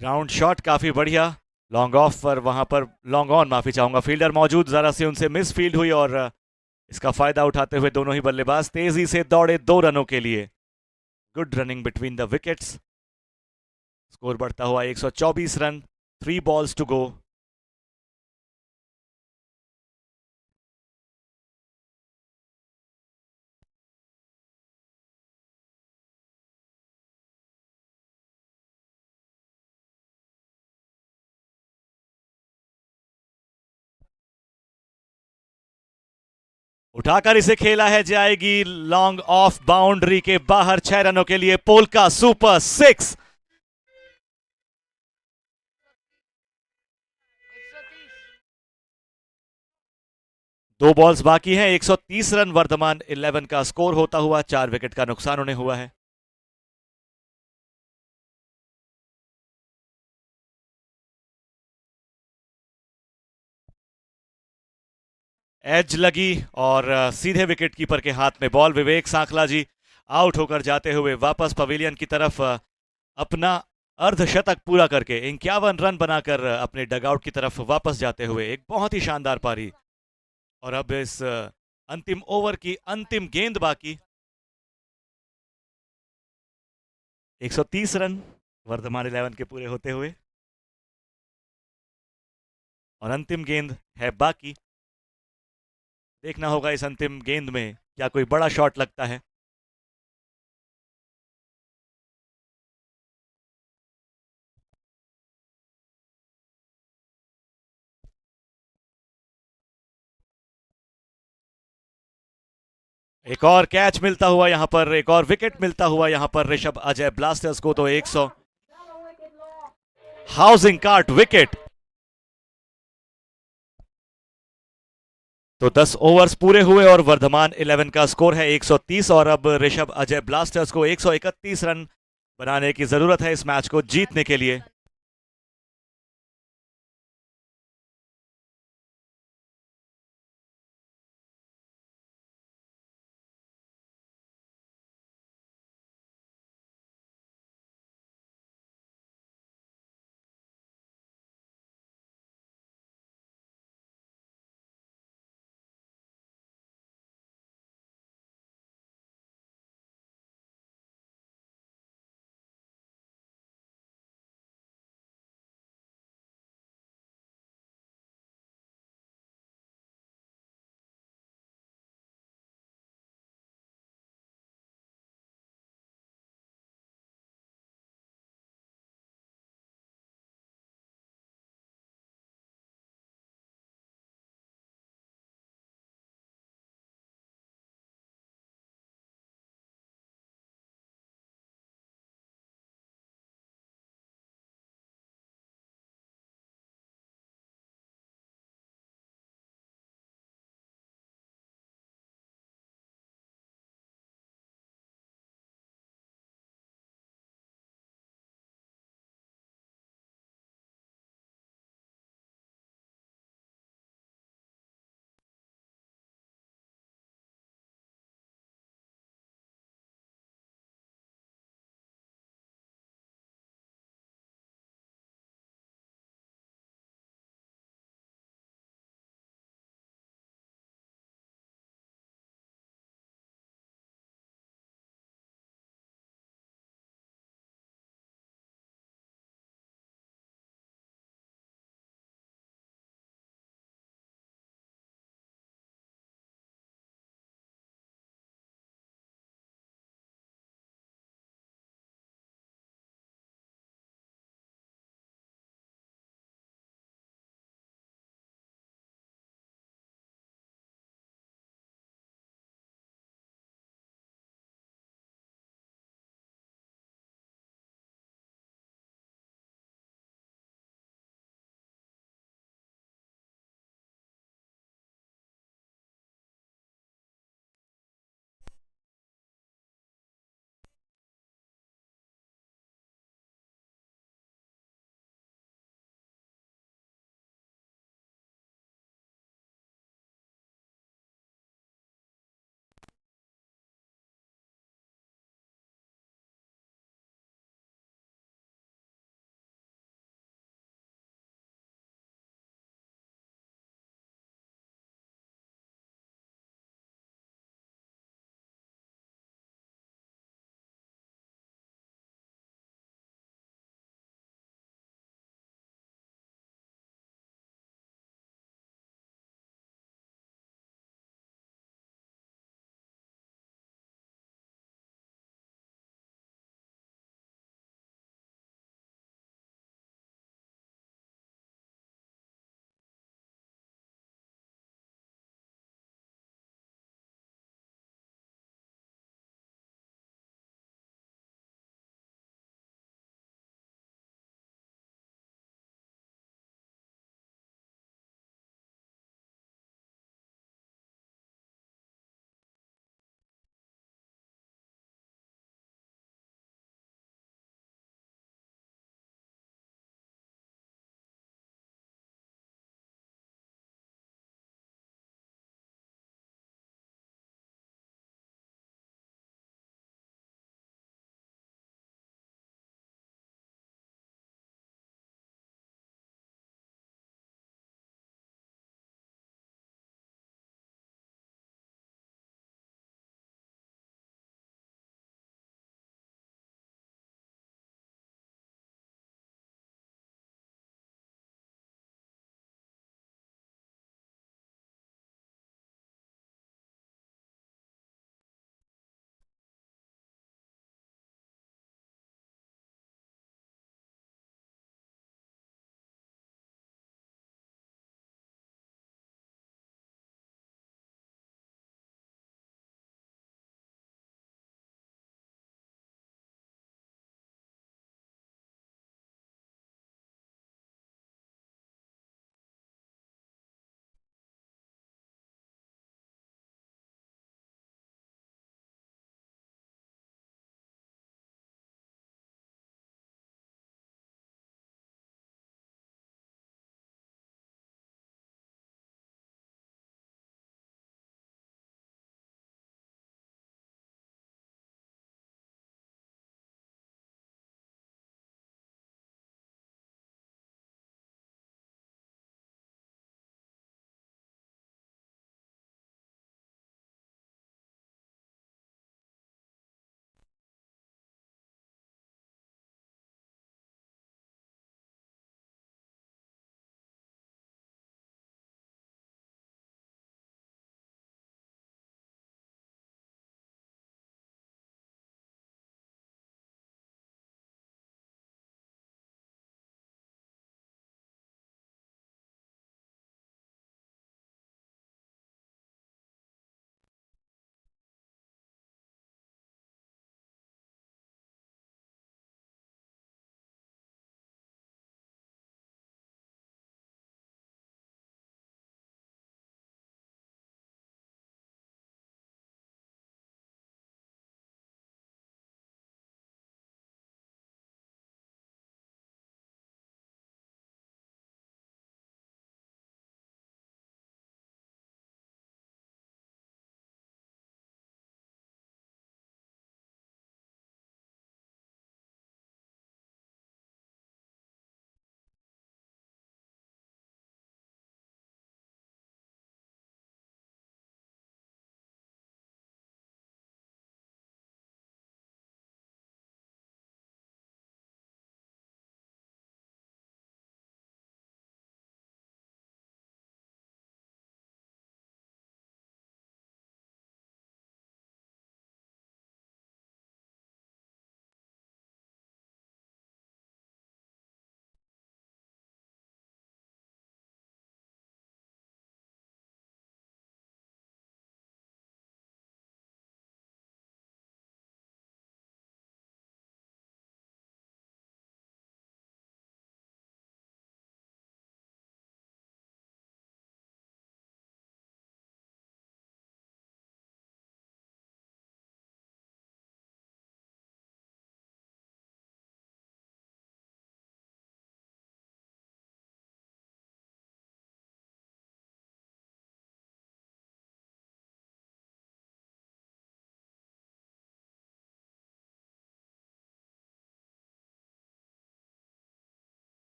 ग्राउंड शॉट काफी बढ़िया। लॉन्ग ऑफ पर, वहां पर लॉन्ग ऑन, माफी चाहूंगा, फील्डर मौजूद, जरा सी उनसे मिस फील्ड हुई और इसका फायदा उठाते हुए दोनों ही बल्लेबाज तेजी से दौड़े 2 रनों के लिए। Good running between the wickets. Score बढ़ता हुआ 124 रन, 3 बॉल्स टू गो। उठाकर इसे खेला है, जाएगी लॉन्ग ऑफ बाउंड्री के बाहर 6 रनों के लिए। Polka super 6। दो बॉल्स बाकी हैं, 130 रन वर्धमान 11 का स्कोर होता हुआ। 4 विकेट का नुकसान उन्हें हुआ है। एज लगी और सीधे विकेट कीपर के हाथ में बॉल। विवेक सांखला जी आउट होकर जाते हुए वापस पवेलियन की तरफ, अपना अर्धशतक पूरा करके 51 रन बनाकर अपने डगआउट की तरफ वापस जाते हुए। एक बहुत ही शानदार पारी। और अब इस अंतिम ओवर की अंतिम गेंद बाकी। 130 रन वर्धमान 11 के पूरे होते हुए और अंतिम गेंद है बाकी। देखना होगा इस अंतिम गेंद में क्या कोई बड़ा शॉट लगता है। एक और कैच मिलता हुआ यहां पर, एक और विकेट मिलता हुआ यहां पर ऋषभ अजय ब्लास्टर्स को। तो 100 हाउसिंग कार्ट विकेट। तो 10 ओवर्स पूरे हुए और वर्धमान 11 का स्कोर है 130 और अब ऋषभ अजय ब्लास्टर्स को 131 रन बनाने की जरूरत है इस मैच को जीतने के लिए।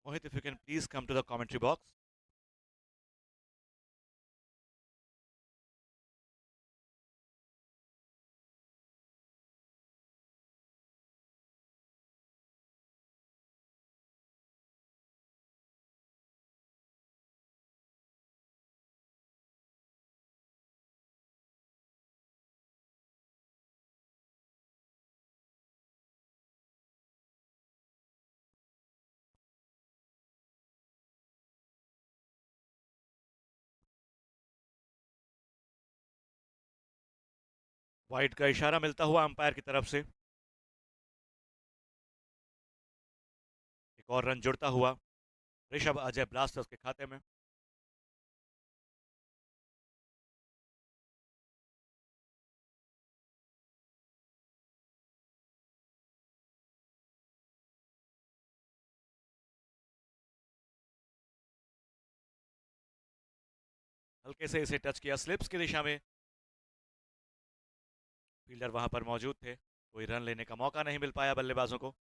Mohit, if you can please come to the commentary box. Wide का इशारा मिलता हुआ अंपायर की तरफ से। एक और रन जुड़ता हुआ ऋषभ अजय ब्लास्टर्स के खाते में। हल्के से इसे टच किया स्लिप्स की दिशा में। फील्डर वहां पर मौजूद थे, कोई रन लेने का मौका नहीं मिल पाया बल्लेबाजों को।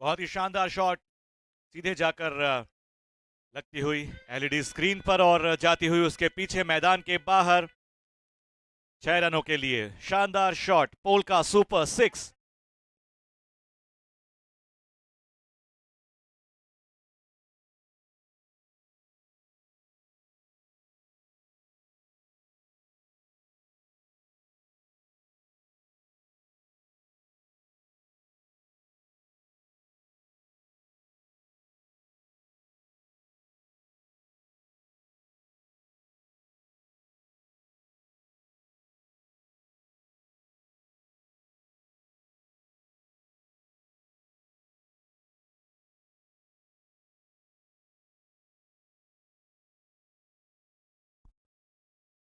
बहुत ही शानदार शॉट, सीधे जाकर लगती हुई एलईडी स्क्रीन पर और जाती हुई उसके पीछे मैदान के बाहर। 6 रनों के लिए शानदार शॉट, पोल का सुपर 6।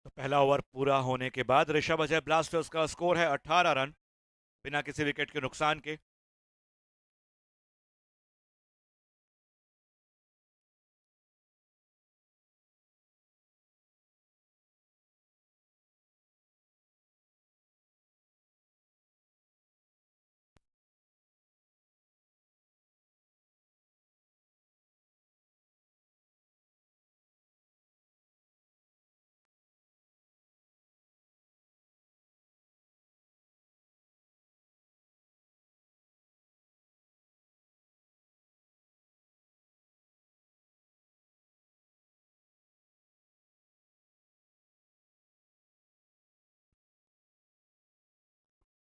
तो पहला ओवर पूरा होने के बाद ऋषभ अजय ब्लास्टर्स का स्कोर है 18 रन, बिना किसी विकेट के नुकसान के।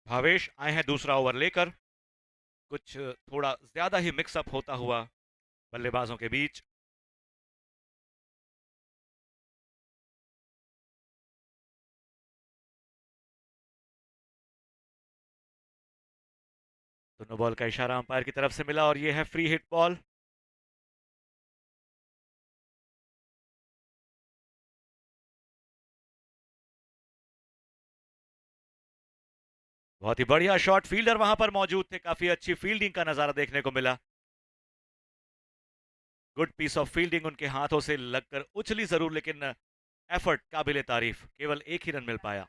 भावेश आए हैं दूसरा ओवर लेकर। कुछ थोड़ा ज्यादा ही मिक्सअप होता हुआ बल्लेबाजों के बीच। दोनों बॉल का इशारा अंपायर की तरफ से मिला और यह है फ्री हिट बॉल। बहुत ही बढ़िया शॉट, फील्डर वहां पर मौजूद थे, काफी अच्छी फील्डिंग का नजारा देखने को मिला। गुड पीस ऑफ फील्डिंग उनके हाथों से लगकर उछली जरूर, लेकिन एफर्ट काबिले तारीफ, केवल एक ही रन मिल पाया।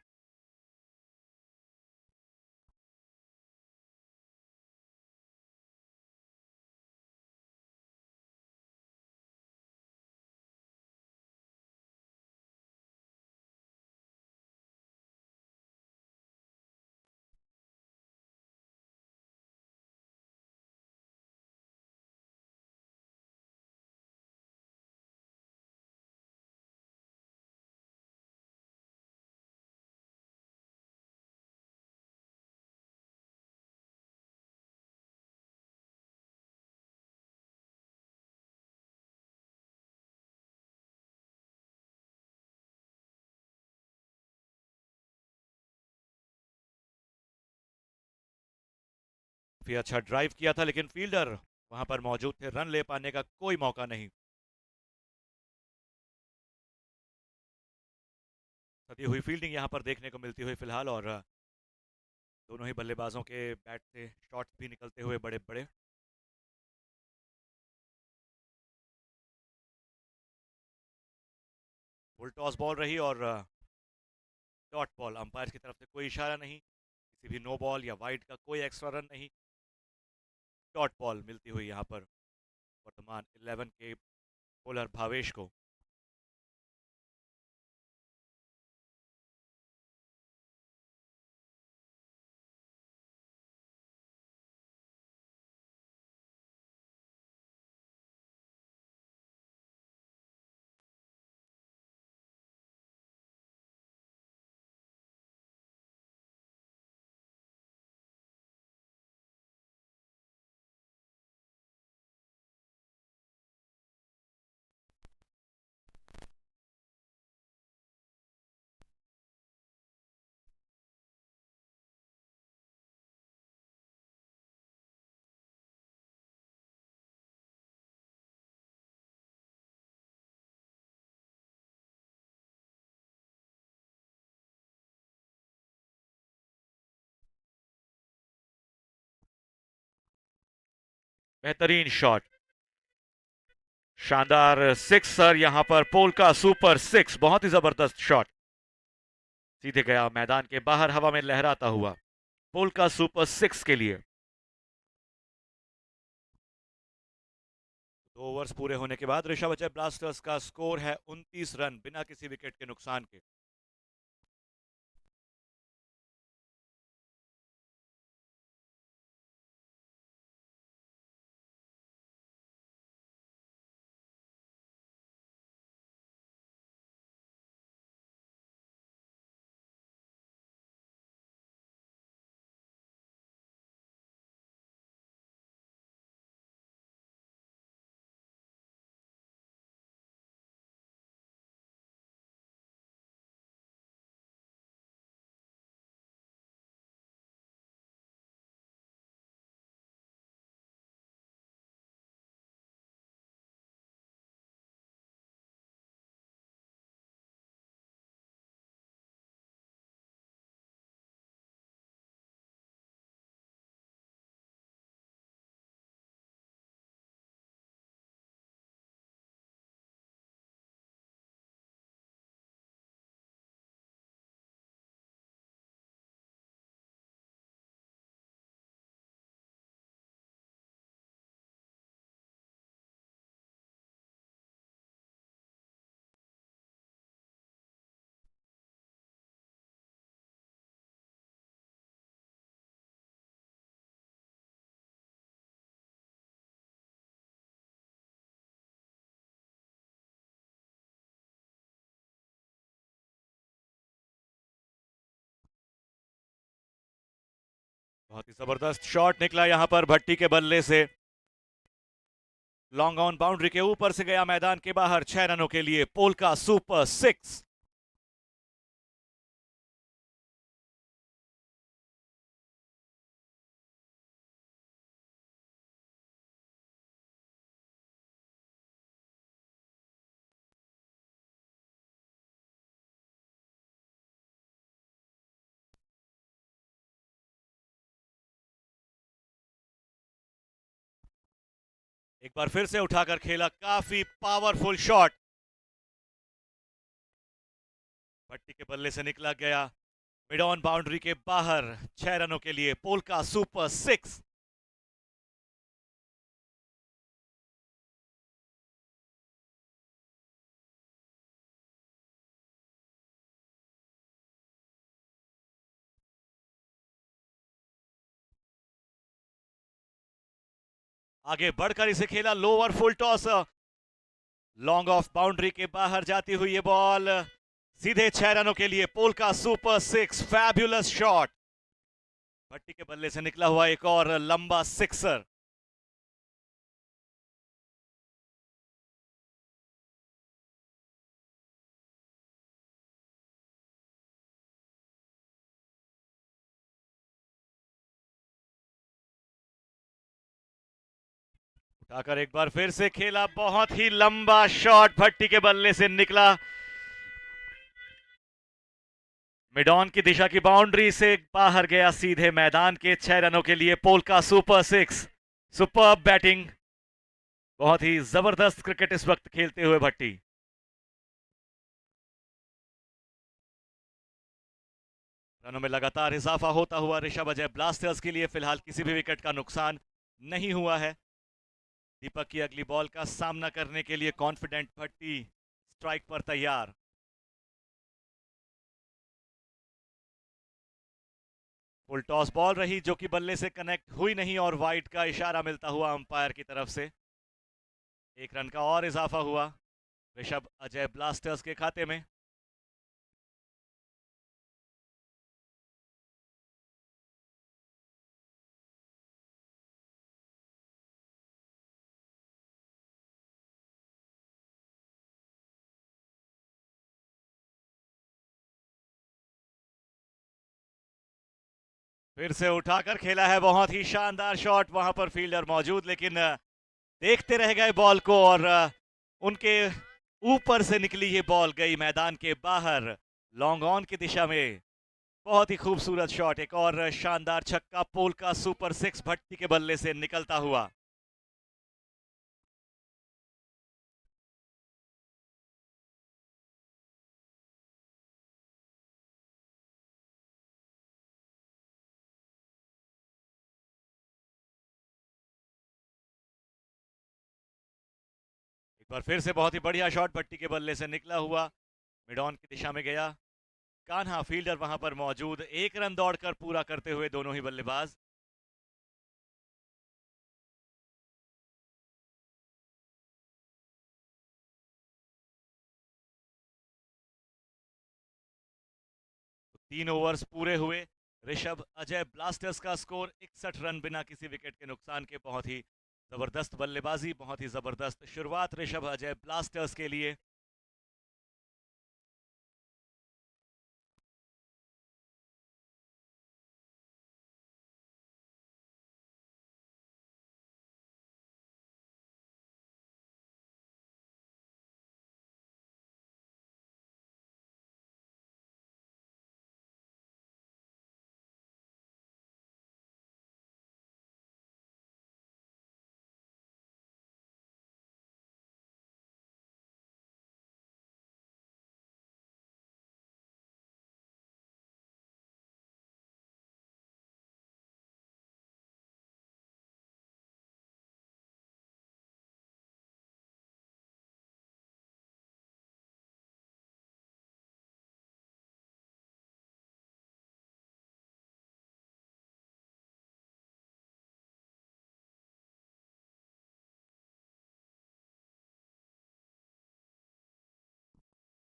काफी अच्छा ड्राइव किया था, लेकिन फील्डर वहां पर मौजूद थे, रन ले पाने का कोई मौका नहीं। सदी हुई फील्डिंग यहाँ पर देखने को मिलती हुई फिलहाल, और दोनों ही बल्लेबाजों के बैट से शॉट्स भी निकलते हुए बड़े बड़े। फुल टॉस बॉल रही और डॉट बॉल। अंपायर की तरफ से कोई इशारा नहीं, किसी भी नो बॉल या वाइड का कोई एक्स्ट्रा रन नहीं। डॉट बॉल मिलती हुई यहाँ पर वर्तमान 11 के बॉलर भावेश को। बेहतरीन शॉट, शानदार सिक्सर यहां पर, पोल का सुपर सिक्स, बहुत ही जबरदस्त शॉट। सीधे गया मैदान के बाहर, हवा में लहराता हुआ, पोल का सुपर सिक्स के लिए। 2 ओवर्स पूरे होने के बाद ऋषभ ब्लास्टर्स का स्कोर है 29 रन बिना किसी विकेट के नुकसान के। बहुत ही जबरदस्त शॉट निकला यहां पर भट्टी के बल्ले से। लॉन्ग ऑन बाउंड्री के ऊपर से गया मैदान के बाहर, 6 रनों के लिए, पोल का सुपर सिक्स। एक बार फिर से उठाकर खेला, काफी पावरफुल शॉट, भट्टी के बल्ले से निकला गया मिड ऑन बाउंड्री के बाहर, 6 रनों के लिए, पोल का सुपर सिक्स। आगे बढ़कर इसे खेला, lower full toss, long off boundary के बाहर जाती हुई ये बॉल, सीधे 6 रनों के लिए, पोल का सुपर सिक्स, फैब्युलस शॉट। भट्टी के बल्ले से निकला हुआ एक और लंबा सिक्सर। उठाकर एक बार फिर से खेला, बहुत ही लंबा शॉट भट्टी के बल्ले से निकला, मिड ऑन की दिशा की बाउंड्री से बाहर गया सीधे मैदान के 6 रनों के लिए पोलका सुपर 6। सुपर बैटिंग, बहुत ही जबरदस्त क्रिकेट इस वक्त खेलते हुए भट्टी। रनों में लगातार इजाफा होता हुआ ऋषभ अजय ब्लास्टर्स के लिए फिलहाल किसी भी विकेट का नुकसान नहीं हुआ है। दीपक की अगली बॉल का सामना करने के लिए कॉन्फिडेंट भट्टी स्ट्राइक पर तैयार। फुल टॉस बॉल रही जो कि बल्ले से कनेक्ट हुई नहीं और वाइड का इशारा मिलता हुआ अंपायर की तरफ से। 1 रन का और इजाफा हुआ ऋषभ अजय ब्लास्टर्स के खाते में। फिर से उठाकर खेला है, बहुत ही शानदार शॉट, वहां पर फील्डर मौजूद लेकिन देखते रह गए बॉल को और उनके ऊपर से निकली ये बॉल गई मैदान के बाहर लॉन्ग ऑन की दिशा में। बहुत ही खूबसूरत शॉट, एक और शानदार छक्का पोलका सुपर 6 भट्टी के बल्ले से निकलता हुआ। एक बार फिर से बहुत ही बढ़िया शॉट भट्टी के बल्ले से निकला हुआ, मिड ऑन की दिशा में गया। कान्हा फील्डर वहां पर मौजूद, 1 रन दौड़कर पूरा करते हुए दोनों ही बल्लेबाज। तो 3 ओवर्स पूरे हुए, ऋषभ अजय ब्लास्टर्स का स्कोर 61 रन बिना किसी विकेट के नुकसान के। बहुत ही जबरदस्त बल्लेबाजी, बहुत ही जबरदस्त शुरुआत ऋषभ अजय ब्लास्टर्स के लिए।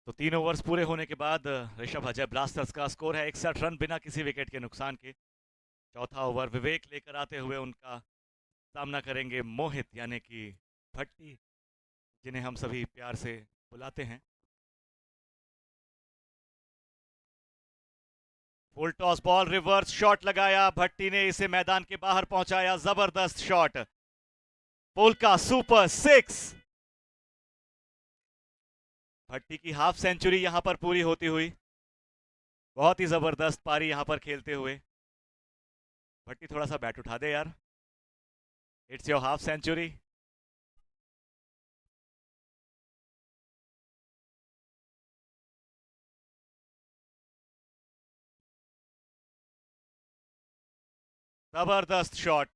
तो 3 ओवर्स पूरे होने के बाद ऋषभ अजय ब्लास्टर्स का स्कोर है 61 रन बिना किसी विकेट के नुकसान के। चौथा ओवर विवेक लेकर आते हुए उनका सामना करेंगे मोहित यानी कि भट्टी, जिन्हें हम सभी प्यार से बुलाते हैं। Full toss ball, reverse shot लगाया भट्टी ने, इसे मैदान के बाहर पहुंचाया। जबरदस्त शॉट, पोलका सुपर 6। भट्टी की हाफ सेंचुरी यहां पर पूरी होती हुई, बहुत ही जबरदस्त पारी यहां पर खेलते हुए। भट्टी थोड़ा सा बैट उठा दे यार, इट्स योर हाफ सेंचुरी। जबरदस्त शॉट,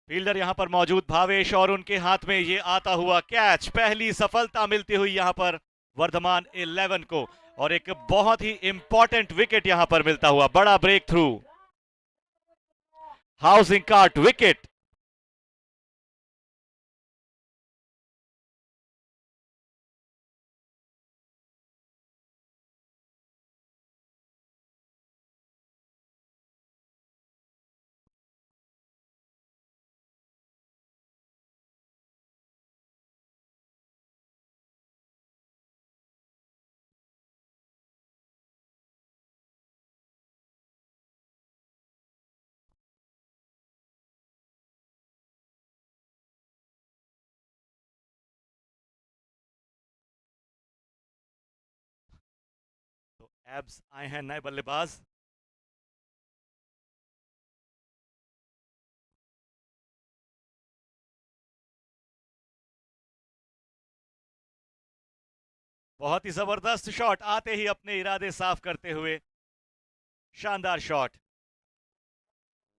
फील्डर यहां पर मौजूद भावेश और उनके हाथ में ये आता हुआ कैच। पहली सफलता मिलती हुई यहां पर वर्धमान 11 को और एक बहुत ही इंपॉर्टेंट विकेट यहां पर मिलता हुआ। बड़ा ब्रेक थ्रू, हाउसिंग कार्ट विकेट। एब्स आए हैं नए बल्लेबाज। बहुत ही जबरदस्त शॉट, आते ही अपने इरादे साफ करते हुए शानदार शॉट,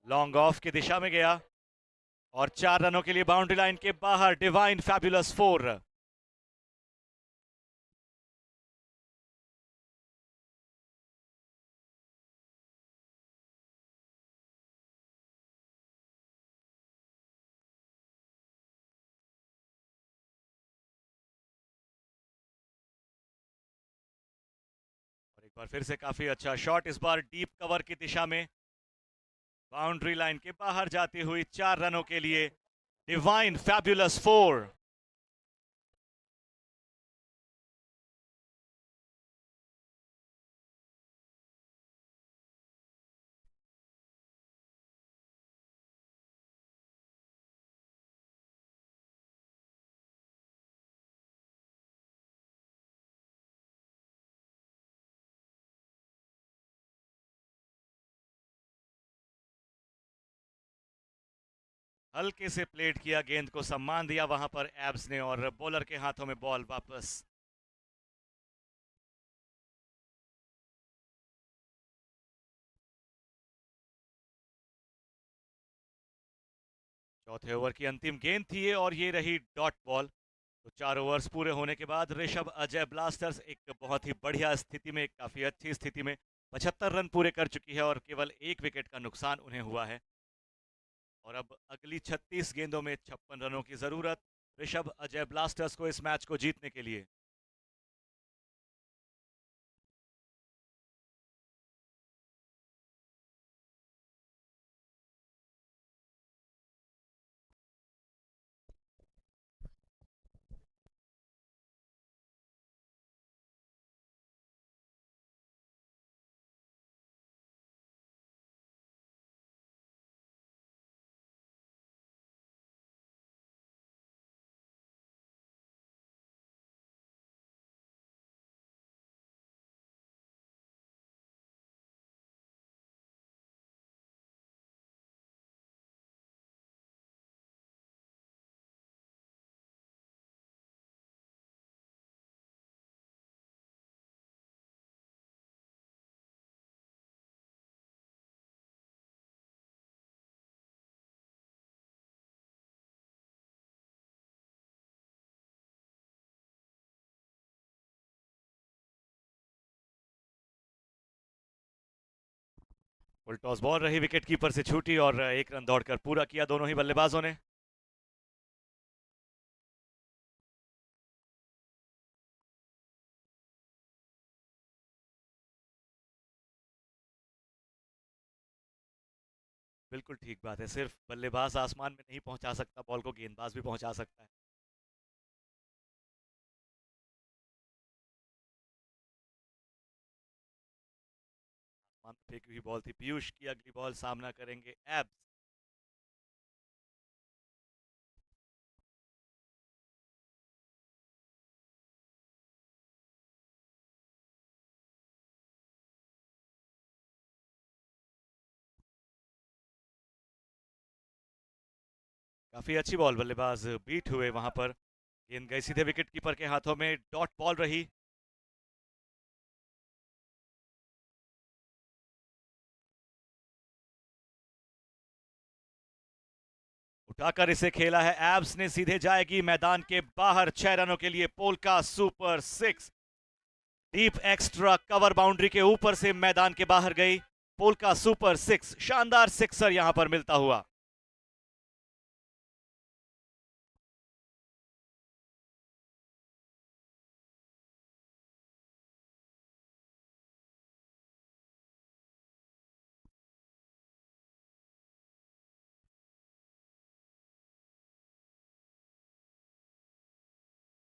लॉन्ग ऑफ की दिशा में गया और 4 रनों के लिए बाउंड्री लाइन के बाहर डिवाइन फैबुलस 4। और एक बार फिर से काफी अच्छा शॉट, इस बार डीप कवर की दिशा में बाउंड्री लाइन के बाहर जाती हुई 4 रनों के लिए डिवाइन फैबुलस 4। हल्के से प्लेट किया, गेंद को सम्मान दिया वहां पर एब्स ने और बॉलर के हाथों में बॉल वापस। चौथे ओवर की अंतिम गेंद थी ये और ये रही डॉट बॉल। तो 4 ओवर्स पूरे होने के बाद ऋषभ अजय ब्लास्टर्स एक बहुत ही बढ़िया स्थिति में, काफी अच्छी स्थिति में 75 रन पूरे कर चुकी है और केवल 1 विकेट का नुकसान उन्हें हुआ है। और अब अगली 36 गेंदों में 56 रनों की जरूरत ऋषभ अजय ब्लास्टर्स को इस मैच को जीतने के लिए। फुल टॉस बॉल रही, विकेट कीपर से छूटी और 1 रन दौड़कर पूरा किया दोनों ही बल्लेबाजों ने। बिल्कुल ठीक बात है, सिर्फ बल्लेबाज आसमान में नहीं पहुंचा सकता बॉल को, गेंदबाज भी पहुंचा सकता है। आसमान में फेंकी हुई बॉल थी पीयूष की, अगली बॉल सामना करेंगे एब्स। काफी अच्छी बॉल, बल्लेबाज बीट हुए वहां पर, गेंद गई सीधे विकेट कीपर के हाथों में, डॉट बॉल रही। उठाकर इसे खेला है एब्स ने, सीधे जाएगी मैदान के बाहर 6 रनों के लिए polka super 6। Deep extra cover boundary के ऊपर से मैदान के बाहर गई पोलका सुपर 6, शानदार सिक्सर यहां पर मिलता हुआ।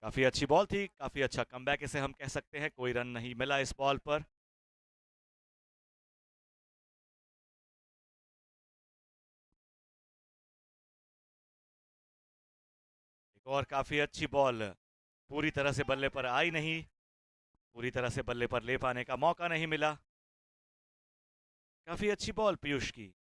काफी अच्छी बॉल थी, काफी अच्छा कमबैक इसे हम कह सकते हैं, कोई रन नहीं मिला इस बॉल पर। एक और काफी अच्छी बॉल पूरी तरह से बल्ले पर आई नहीं, पूरी तरह से बल्ले पर ले पाने का मौका नहीं मिला। काफी अच्छी बॉल पीयूष की।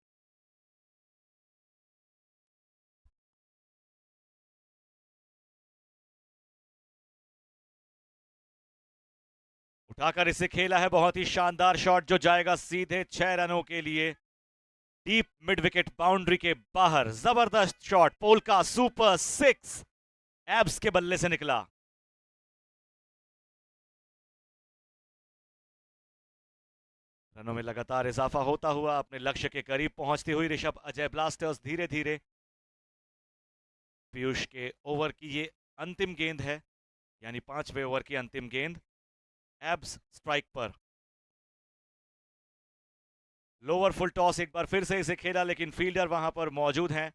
उठाकर इसे खेला है, बहुत ही शानदार शॉट जो जाएगा सीधे 6 रनों के लिए। डीप मिड विकेट बाउंड्री के बाहर, जबरदस्त शॉट, पोल का सुपर 6 एब्स के बल्ले से निकला। रनों में लगातार इजाफा होता हुआ अपने लक्ष्य के करीब पहुंचती हुई ऋषभ अजय ब्लास्टर्स धीरे धीरे। पीयूष के ओवर की ये अंतिम गेंद है, यानी 5वें ओवर की अंतिम गेंद। एब्स स्ट्राइक पर। लोअर फुल टॉस एक बार फिर से इसे खेला, लेकिन फील्डर वहां पर मौजूद हैं।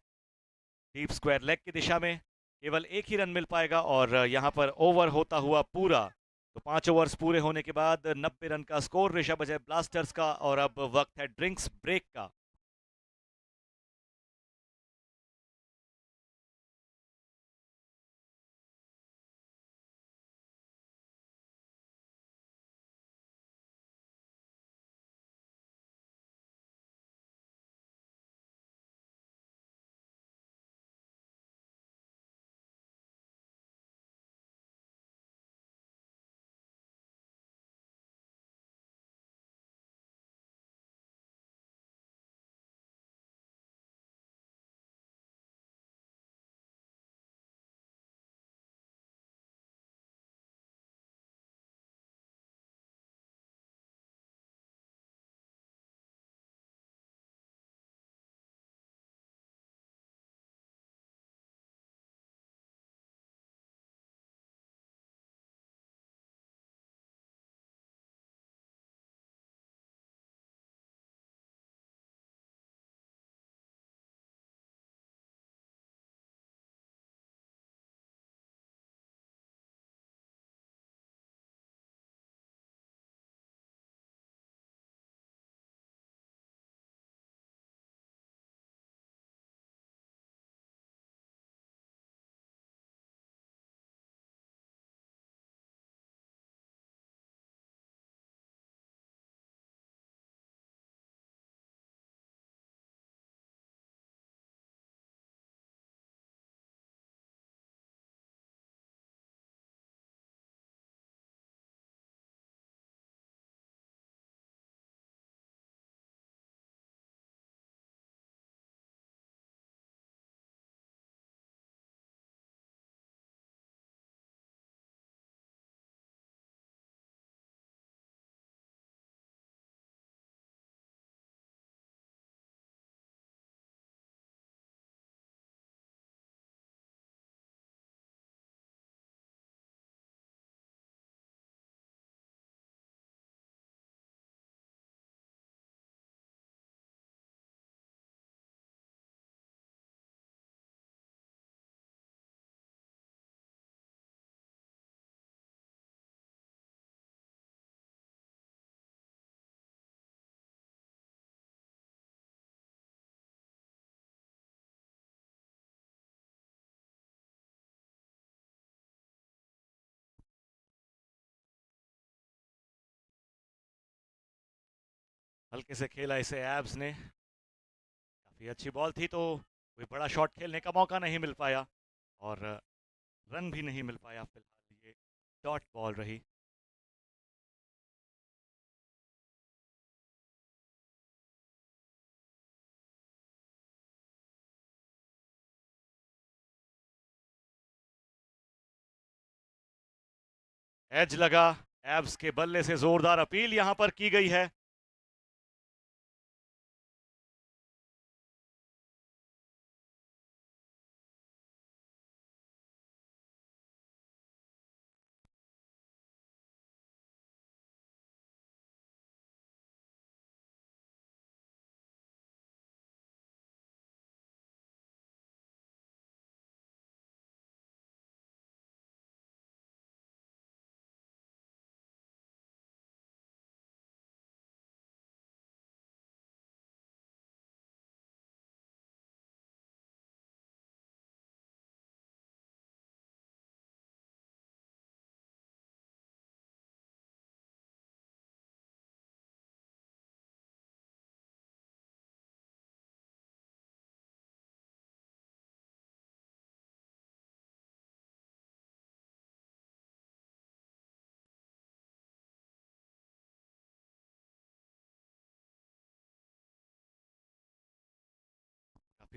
डीप स्क्वायर लेग की दिशा में केवल एक ही रन मिल पाएगा और यहां पर ओवर होता हुआ पूरा। तो 5 ओवर्स पूरे होने के बाद 90 रन का स्कोर ऋषभ अजय ब्लास्टर्स का, और अब वक्त है ड्रिंक्स ब्रेक का। हल्के से खेला इसे एब्स ने। काफी अच्छी बॉल थी, तो कोई बड़ा शॉट खेलने का मौका नहीं मिल पाया और रन भी नहीं मिल पाया। फिलहाल ये डॉट बॉल रही। एज लगा, एब्स के बल्ले से जोरदार अपील यहां पर की गई है।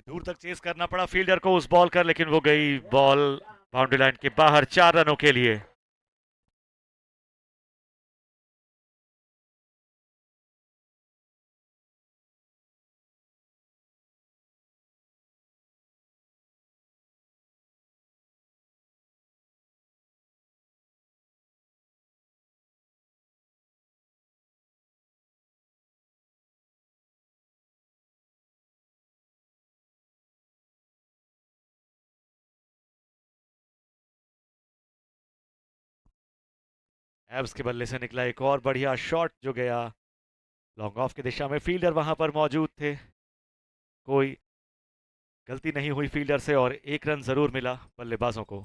दूर तक चेस करना पड़ा फील्डर को उस बॉल कर, लेकिन वो गई बॉल बाउंड्री लाइन के बाहर 4 रनों के लिए। एब्स के बल्ले से निकला एक और बढ़िया शॉट जो गया लॉन्ग ऑफ की दिशा में। फील्डर वहां पर मौजूद थे, कोई गलती नहीं हुई फील्डर से और 1 रन जरूर मिला बल्लेबाजों को।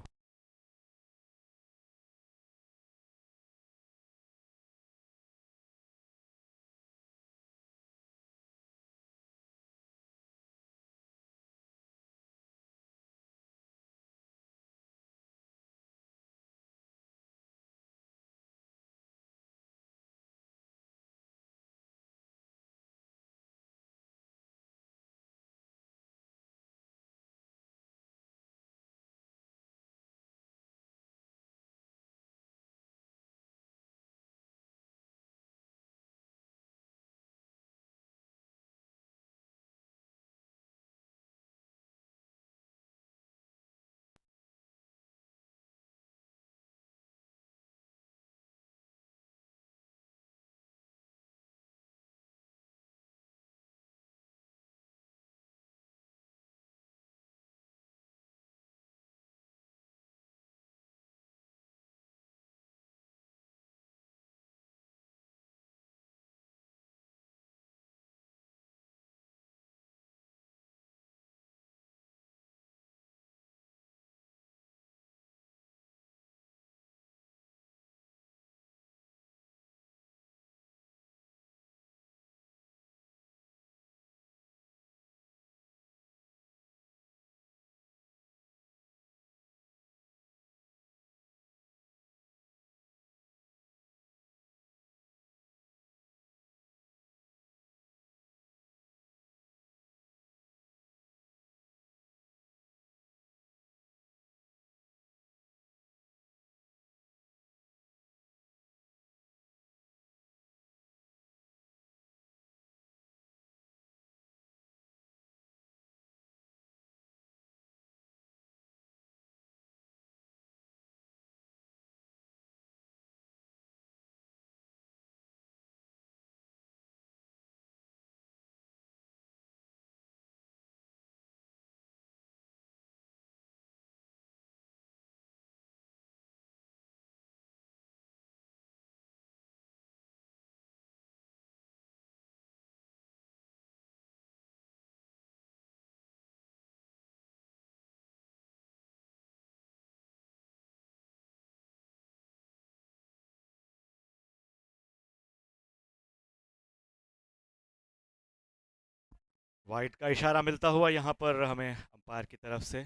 वाइट का इशारा मिलता हुआ यहां पर हमें अंपायर की तरफ से।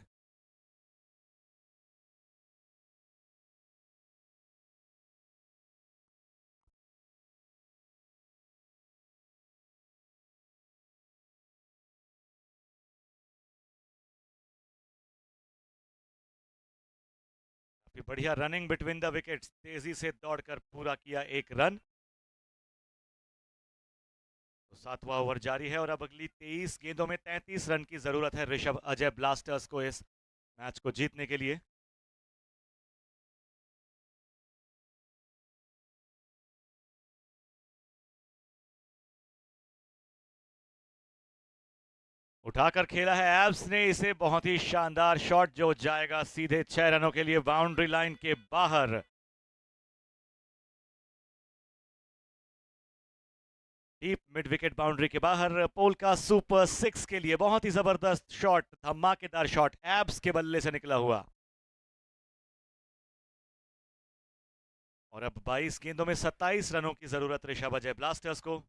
काफी बढ़िया रनिंग बिटवीन द विकेट्स, तेजी से दौड़कर पूरा किया 1 रन। तो 7वां ओवर जारी है और अब अगली 23 गेंदों में 33 रन की जरूरत है ऋषभ अजय ब्लास्टर्स को इस मैच को जीतने के लिए। उठाकर खेला है एब्स ने इसे, बहुत ही शानदार शॉट जो जाएगा सीधे 6 रनों के लिए बाउंड्री लाइन के बाहर। डीप मिड विकेट बाउंड्री के बाहर पोल का सुपर 6 के लिए बहुत ही जबरदस्त शॉट, धमाकेदार शॉट एब्स के बल्ले से निकला हुआ। और अब 22 गेंदों में 27 रनों की जरूरत ऋषभ अजय ब्लास्टर्स को।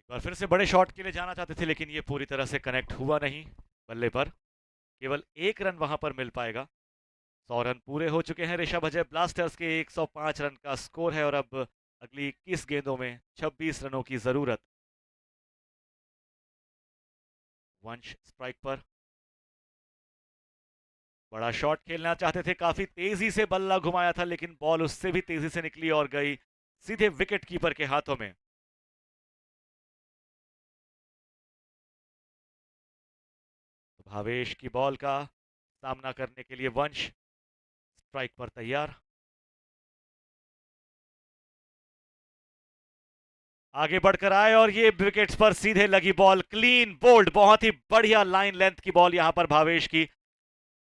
बार फिर से बड़े शॉट के लिए जाना चाहते थे, लेकिन ये पूरी तरह से कनेक्ट हुआ नहीं बल्ले पर। केवल 1 रन वहां पर मिल पाएगा। 100 रन पूरे हो चुके हैं ऋषभ अजय ब्लास्टर्स के। 105 रन का स्कोर है और अब अगली 21 गेंदों में 26 रनों की जरूरत। वंश स्ट्राइक पर, बड़ा शॉट खेलना चाहते थे, काफी तेजी से बल्ला घुमाया था, लेकिन बॉल उससे भी तेजी से निकली और गई सीधे विकेट कीपर के हाथों में। तो भावेश की बॉल का सामना करने के लिए वंश स्ट्राइक पर तैयार। आगे बढ़कर आए और ये विकेट्स पर सीधे लगी बॉल, क्लीन बोल्ड, बहुत ही बढ़िया लाइन लेंथ की बॉल यहां पर भावेश की।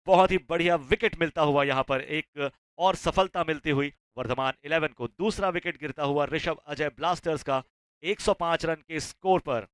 बहुत ही बढ़िया विकेट मिलता हुआ यहां पर एक और सफलता मिलती हुई वर्धमान 11 को। दूसरा विकेट गिरता हुआ ऋषभ अजय ब्लास्टर्स का 105 रन के स्कोर पर।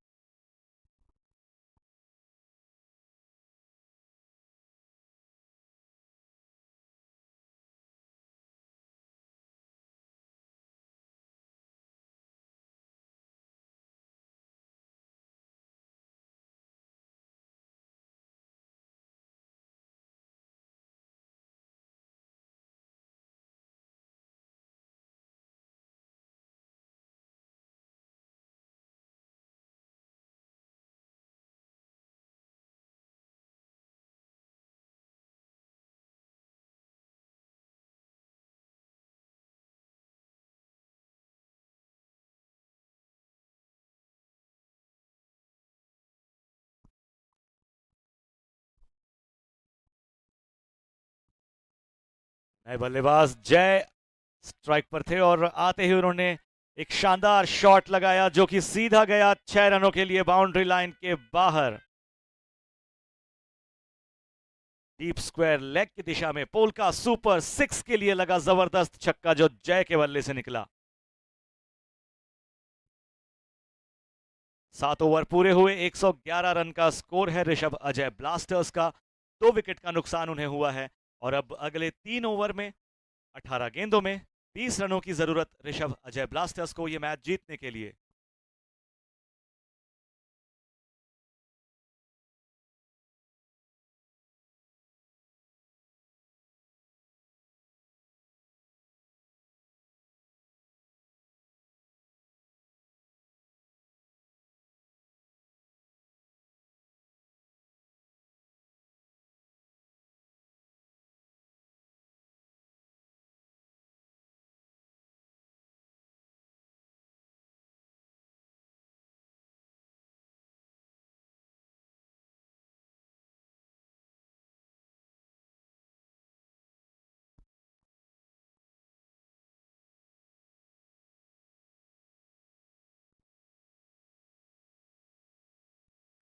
नए बल्लेबाज जय स्ट्राइक पर थे और आते ही उन्होंने एक शानदार शॉट लगाया जो कि सीधा गया 6 रनों के लिए बाउंड्री लाइन के बाहर। डीप स्क्वायर लेग की दिशा में पोल का सुपर 6 के लिए लगा जबरदस्त छक्का जो जय के बल्ले से निकला। 7 ओवर पूरे हुए, 111 रन का स्कोर है ऋषभ अजय ब्लास्टर्स का। 2 विकेट का नुकसान उन्हें हुआ है और अब अगले 3 ओवर में 18 गेंदों में 20 रनों की जरूरत ऋषभ अजय ब्लास्टर्स को यह मैच जीतने के लिए।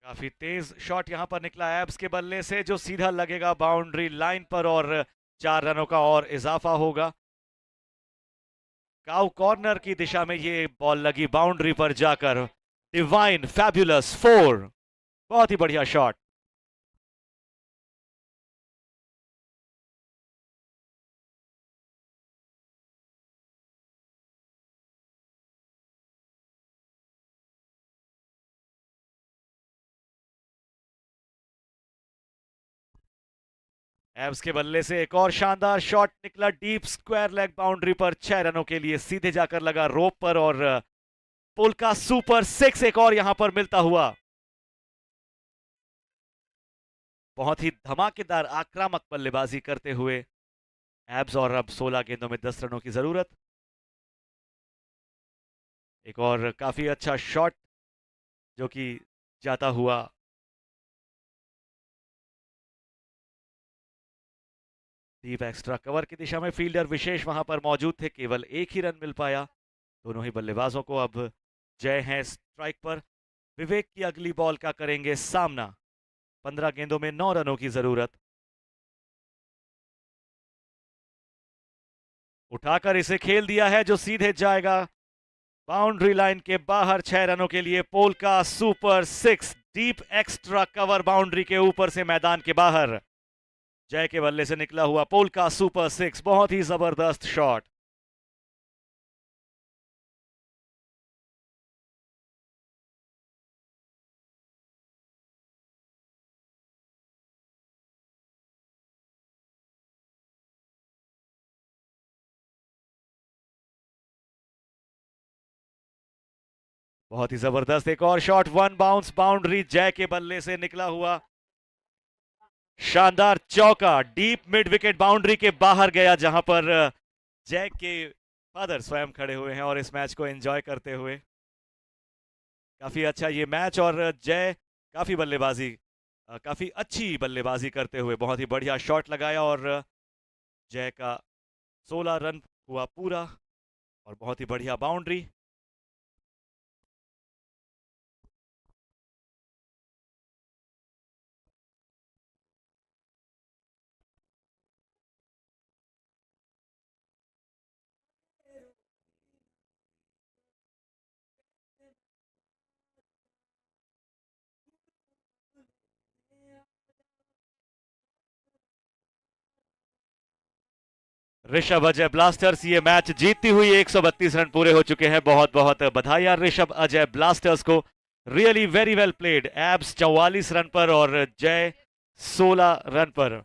काफी तेज शॉट यहां पर निकला एब्स के बल्ले से जो सीधा लगेगा बाउंड्री लाइन पर और 4 रनों का और इजाफा होगा। काउ कॉर्नर की दिशा में ये बॉल लगी बाउंड्री पर जाकर। डिवाइन फैबुलस 4, बहुत ही बढ़िया शॉट। एब्स के बल्ले से एक और शानदार शॉट निकला डीप स्क्वायर लेग बाउंड्री पर 6 रनों के लिए सीधे जाकर लगा रोप पर और पुल का सुपर 6 एक और यहां पर मिलता हुआ। बहुत ही धमाकेदार आक्रामक बल्लेबाजी करते हुए एब्स और अब 16 गेंदों में 10 रनों की जरूरत। एक और काफी अच्छा शॉट जो कि जाता हुआ डीप एक्स्ट्रा कवर की दिशा में। फील्डर विशेष वहां पर मौजूद थे, केवल एक ही रन मिल पाया दोनों ही बल्लेबाजों को। अब जय हैं स्ट्राइक पर, विवेक की अगली बॉल का करेंगे सामना। 15 गेंदों में 9 रनों की जरूरत। उठाकर इसे खेल दिया है जो सीधे जाएगा बाउंड्री लाइन के बाहर 6 रनों के लिए। पोल का super 6 deep extra cover boundary के ऊपर से मैदान के बाहर। जय के बल्ले से निकला हुआ पोल का सुपर 6, बहुत ही जबरदस्त शॉट। बहुत ही जबरदस्त एक और शॉट, वन बाउंस बाउंड्री, जय के बल्ले से निकला हुआ शानदार चौका डीप मिड विकेट बाउंड्री के बाहर गया, जहां पर जय के फादर स्वयं खड़े हुए हैं और इस मैच को एंजॉय करते हुए। काफी अच्छा ये मैच और जय काफी बल्लेबाजी काफी अच्छी बल्लेबाजी करते हुए बहुत ही बढ़िया शॉट लगाया और जय का 16 रन हुआ पूरा और बहुत ही बढ़िया बाउंड्री। ऋषभ अजय ब्लास्टर्स ये मैच जीतती हुई 132 रन पूरे हो चुके हैं। बहुत बहुत बधाई यार ऋषभ अजय ब्लास्टर्स को, really very well played. Abs 44 run पर और जय 16 रन पर।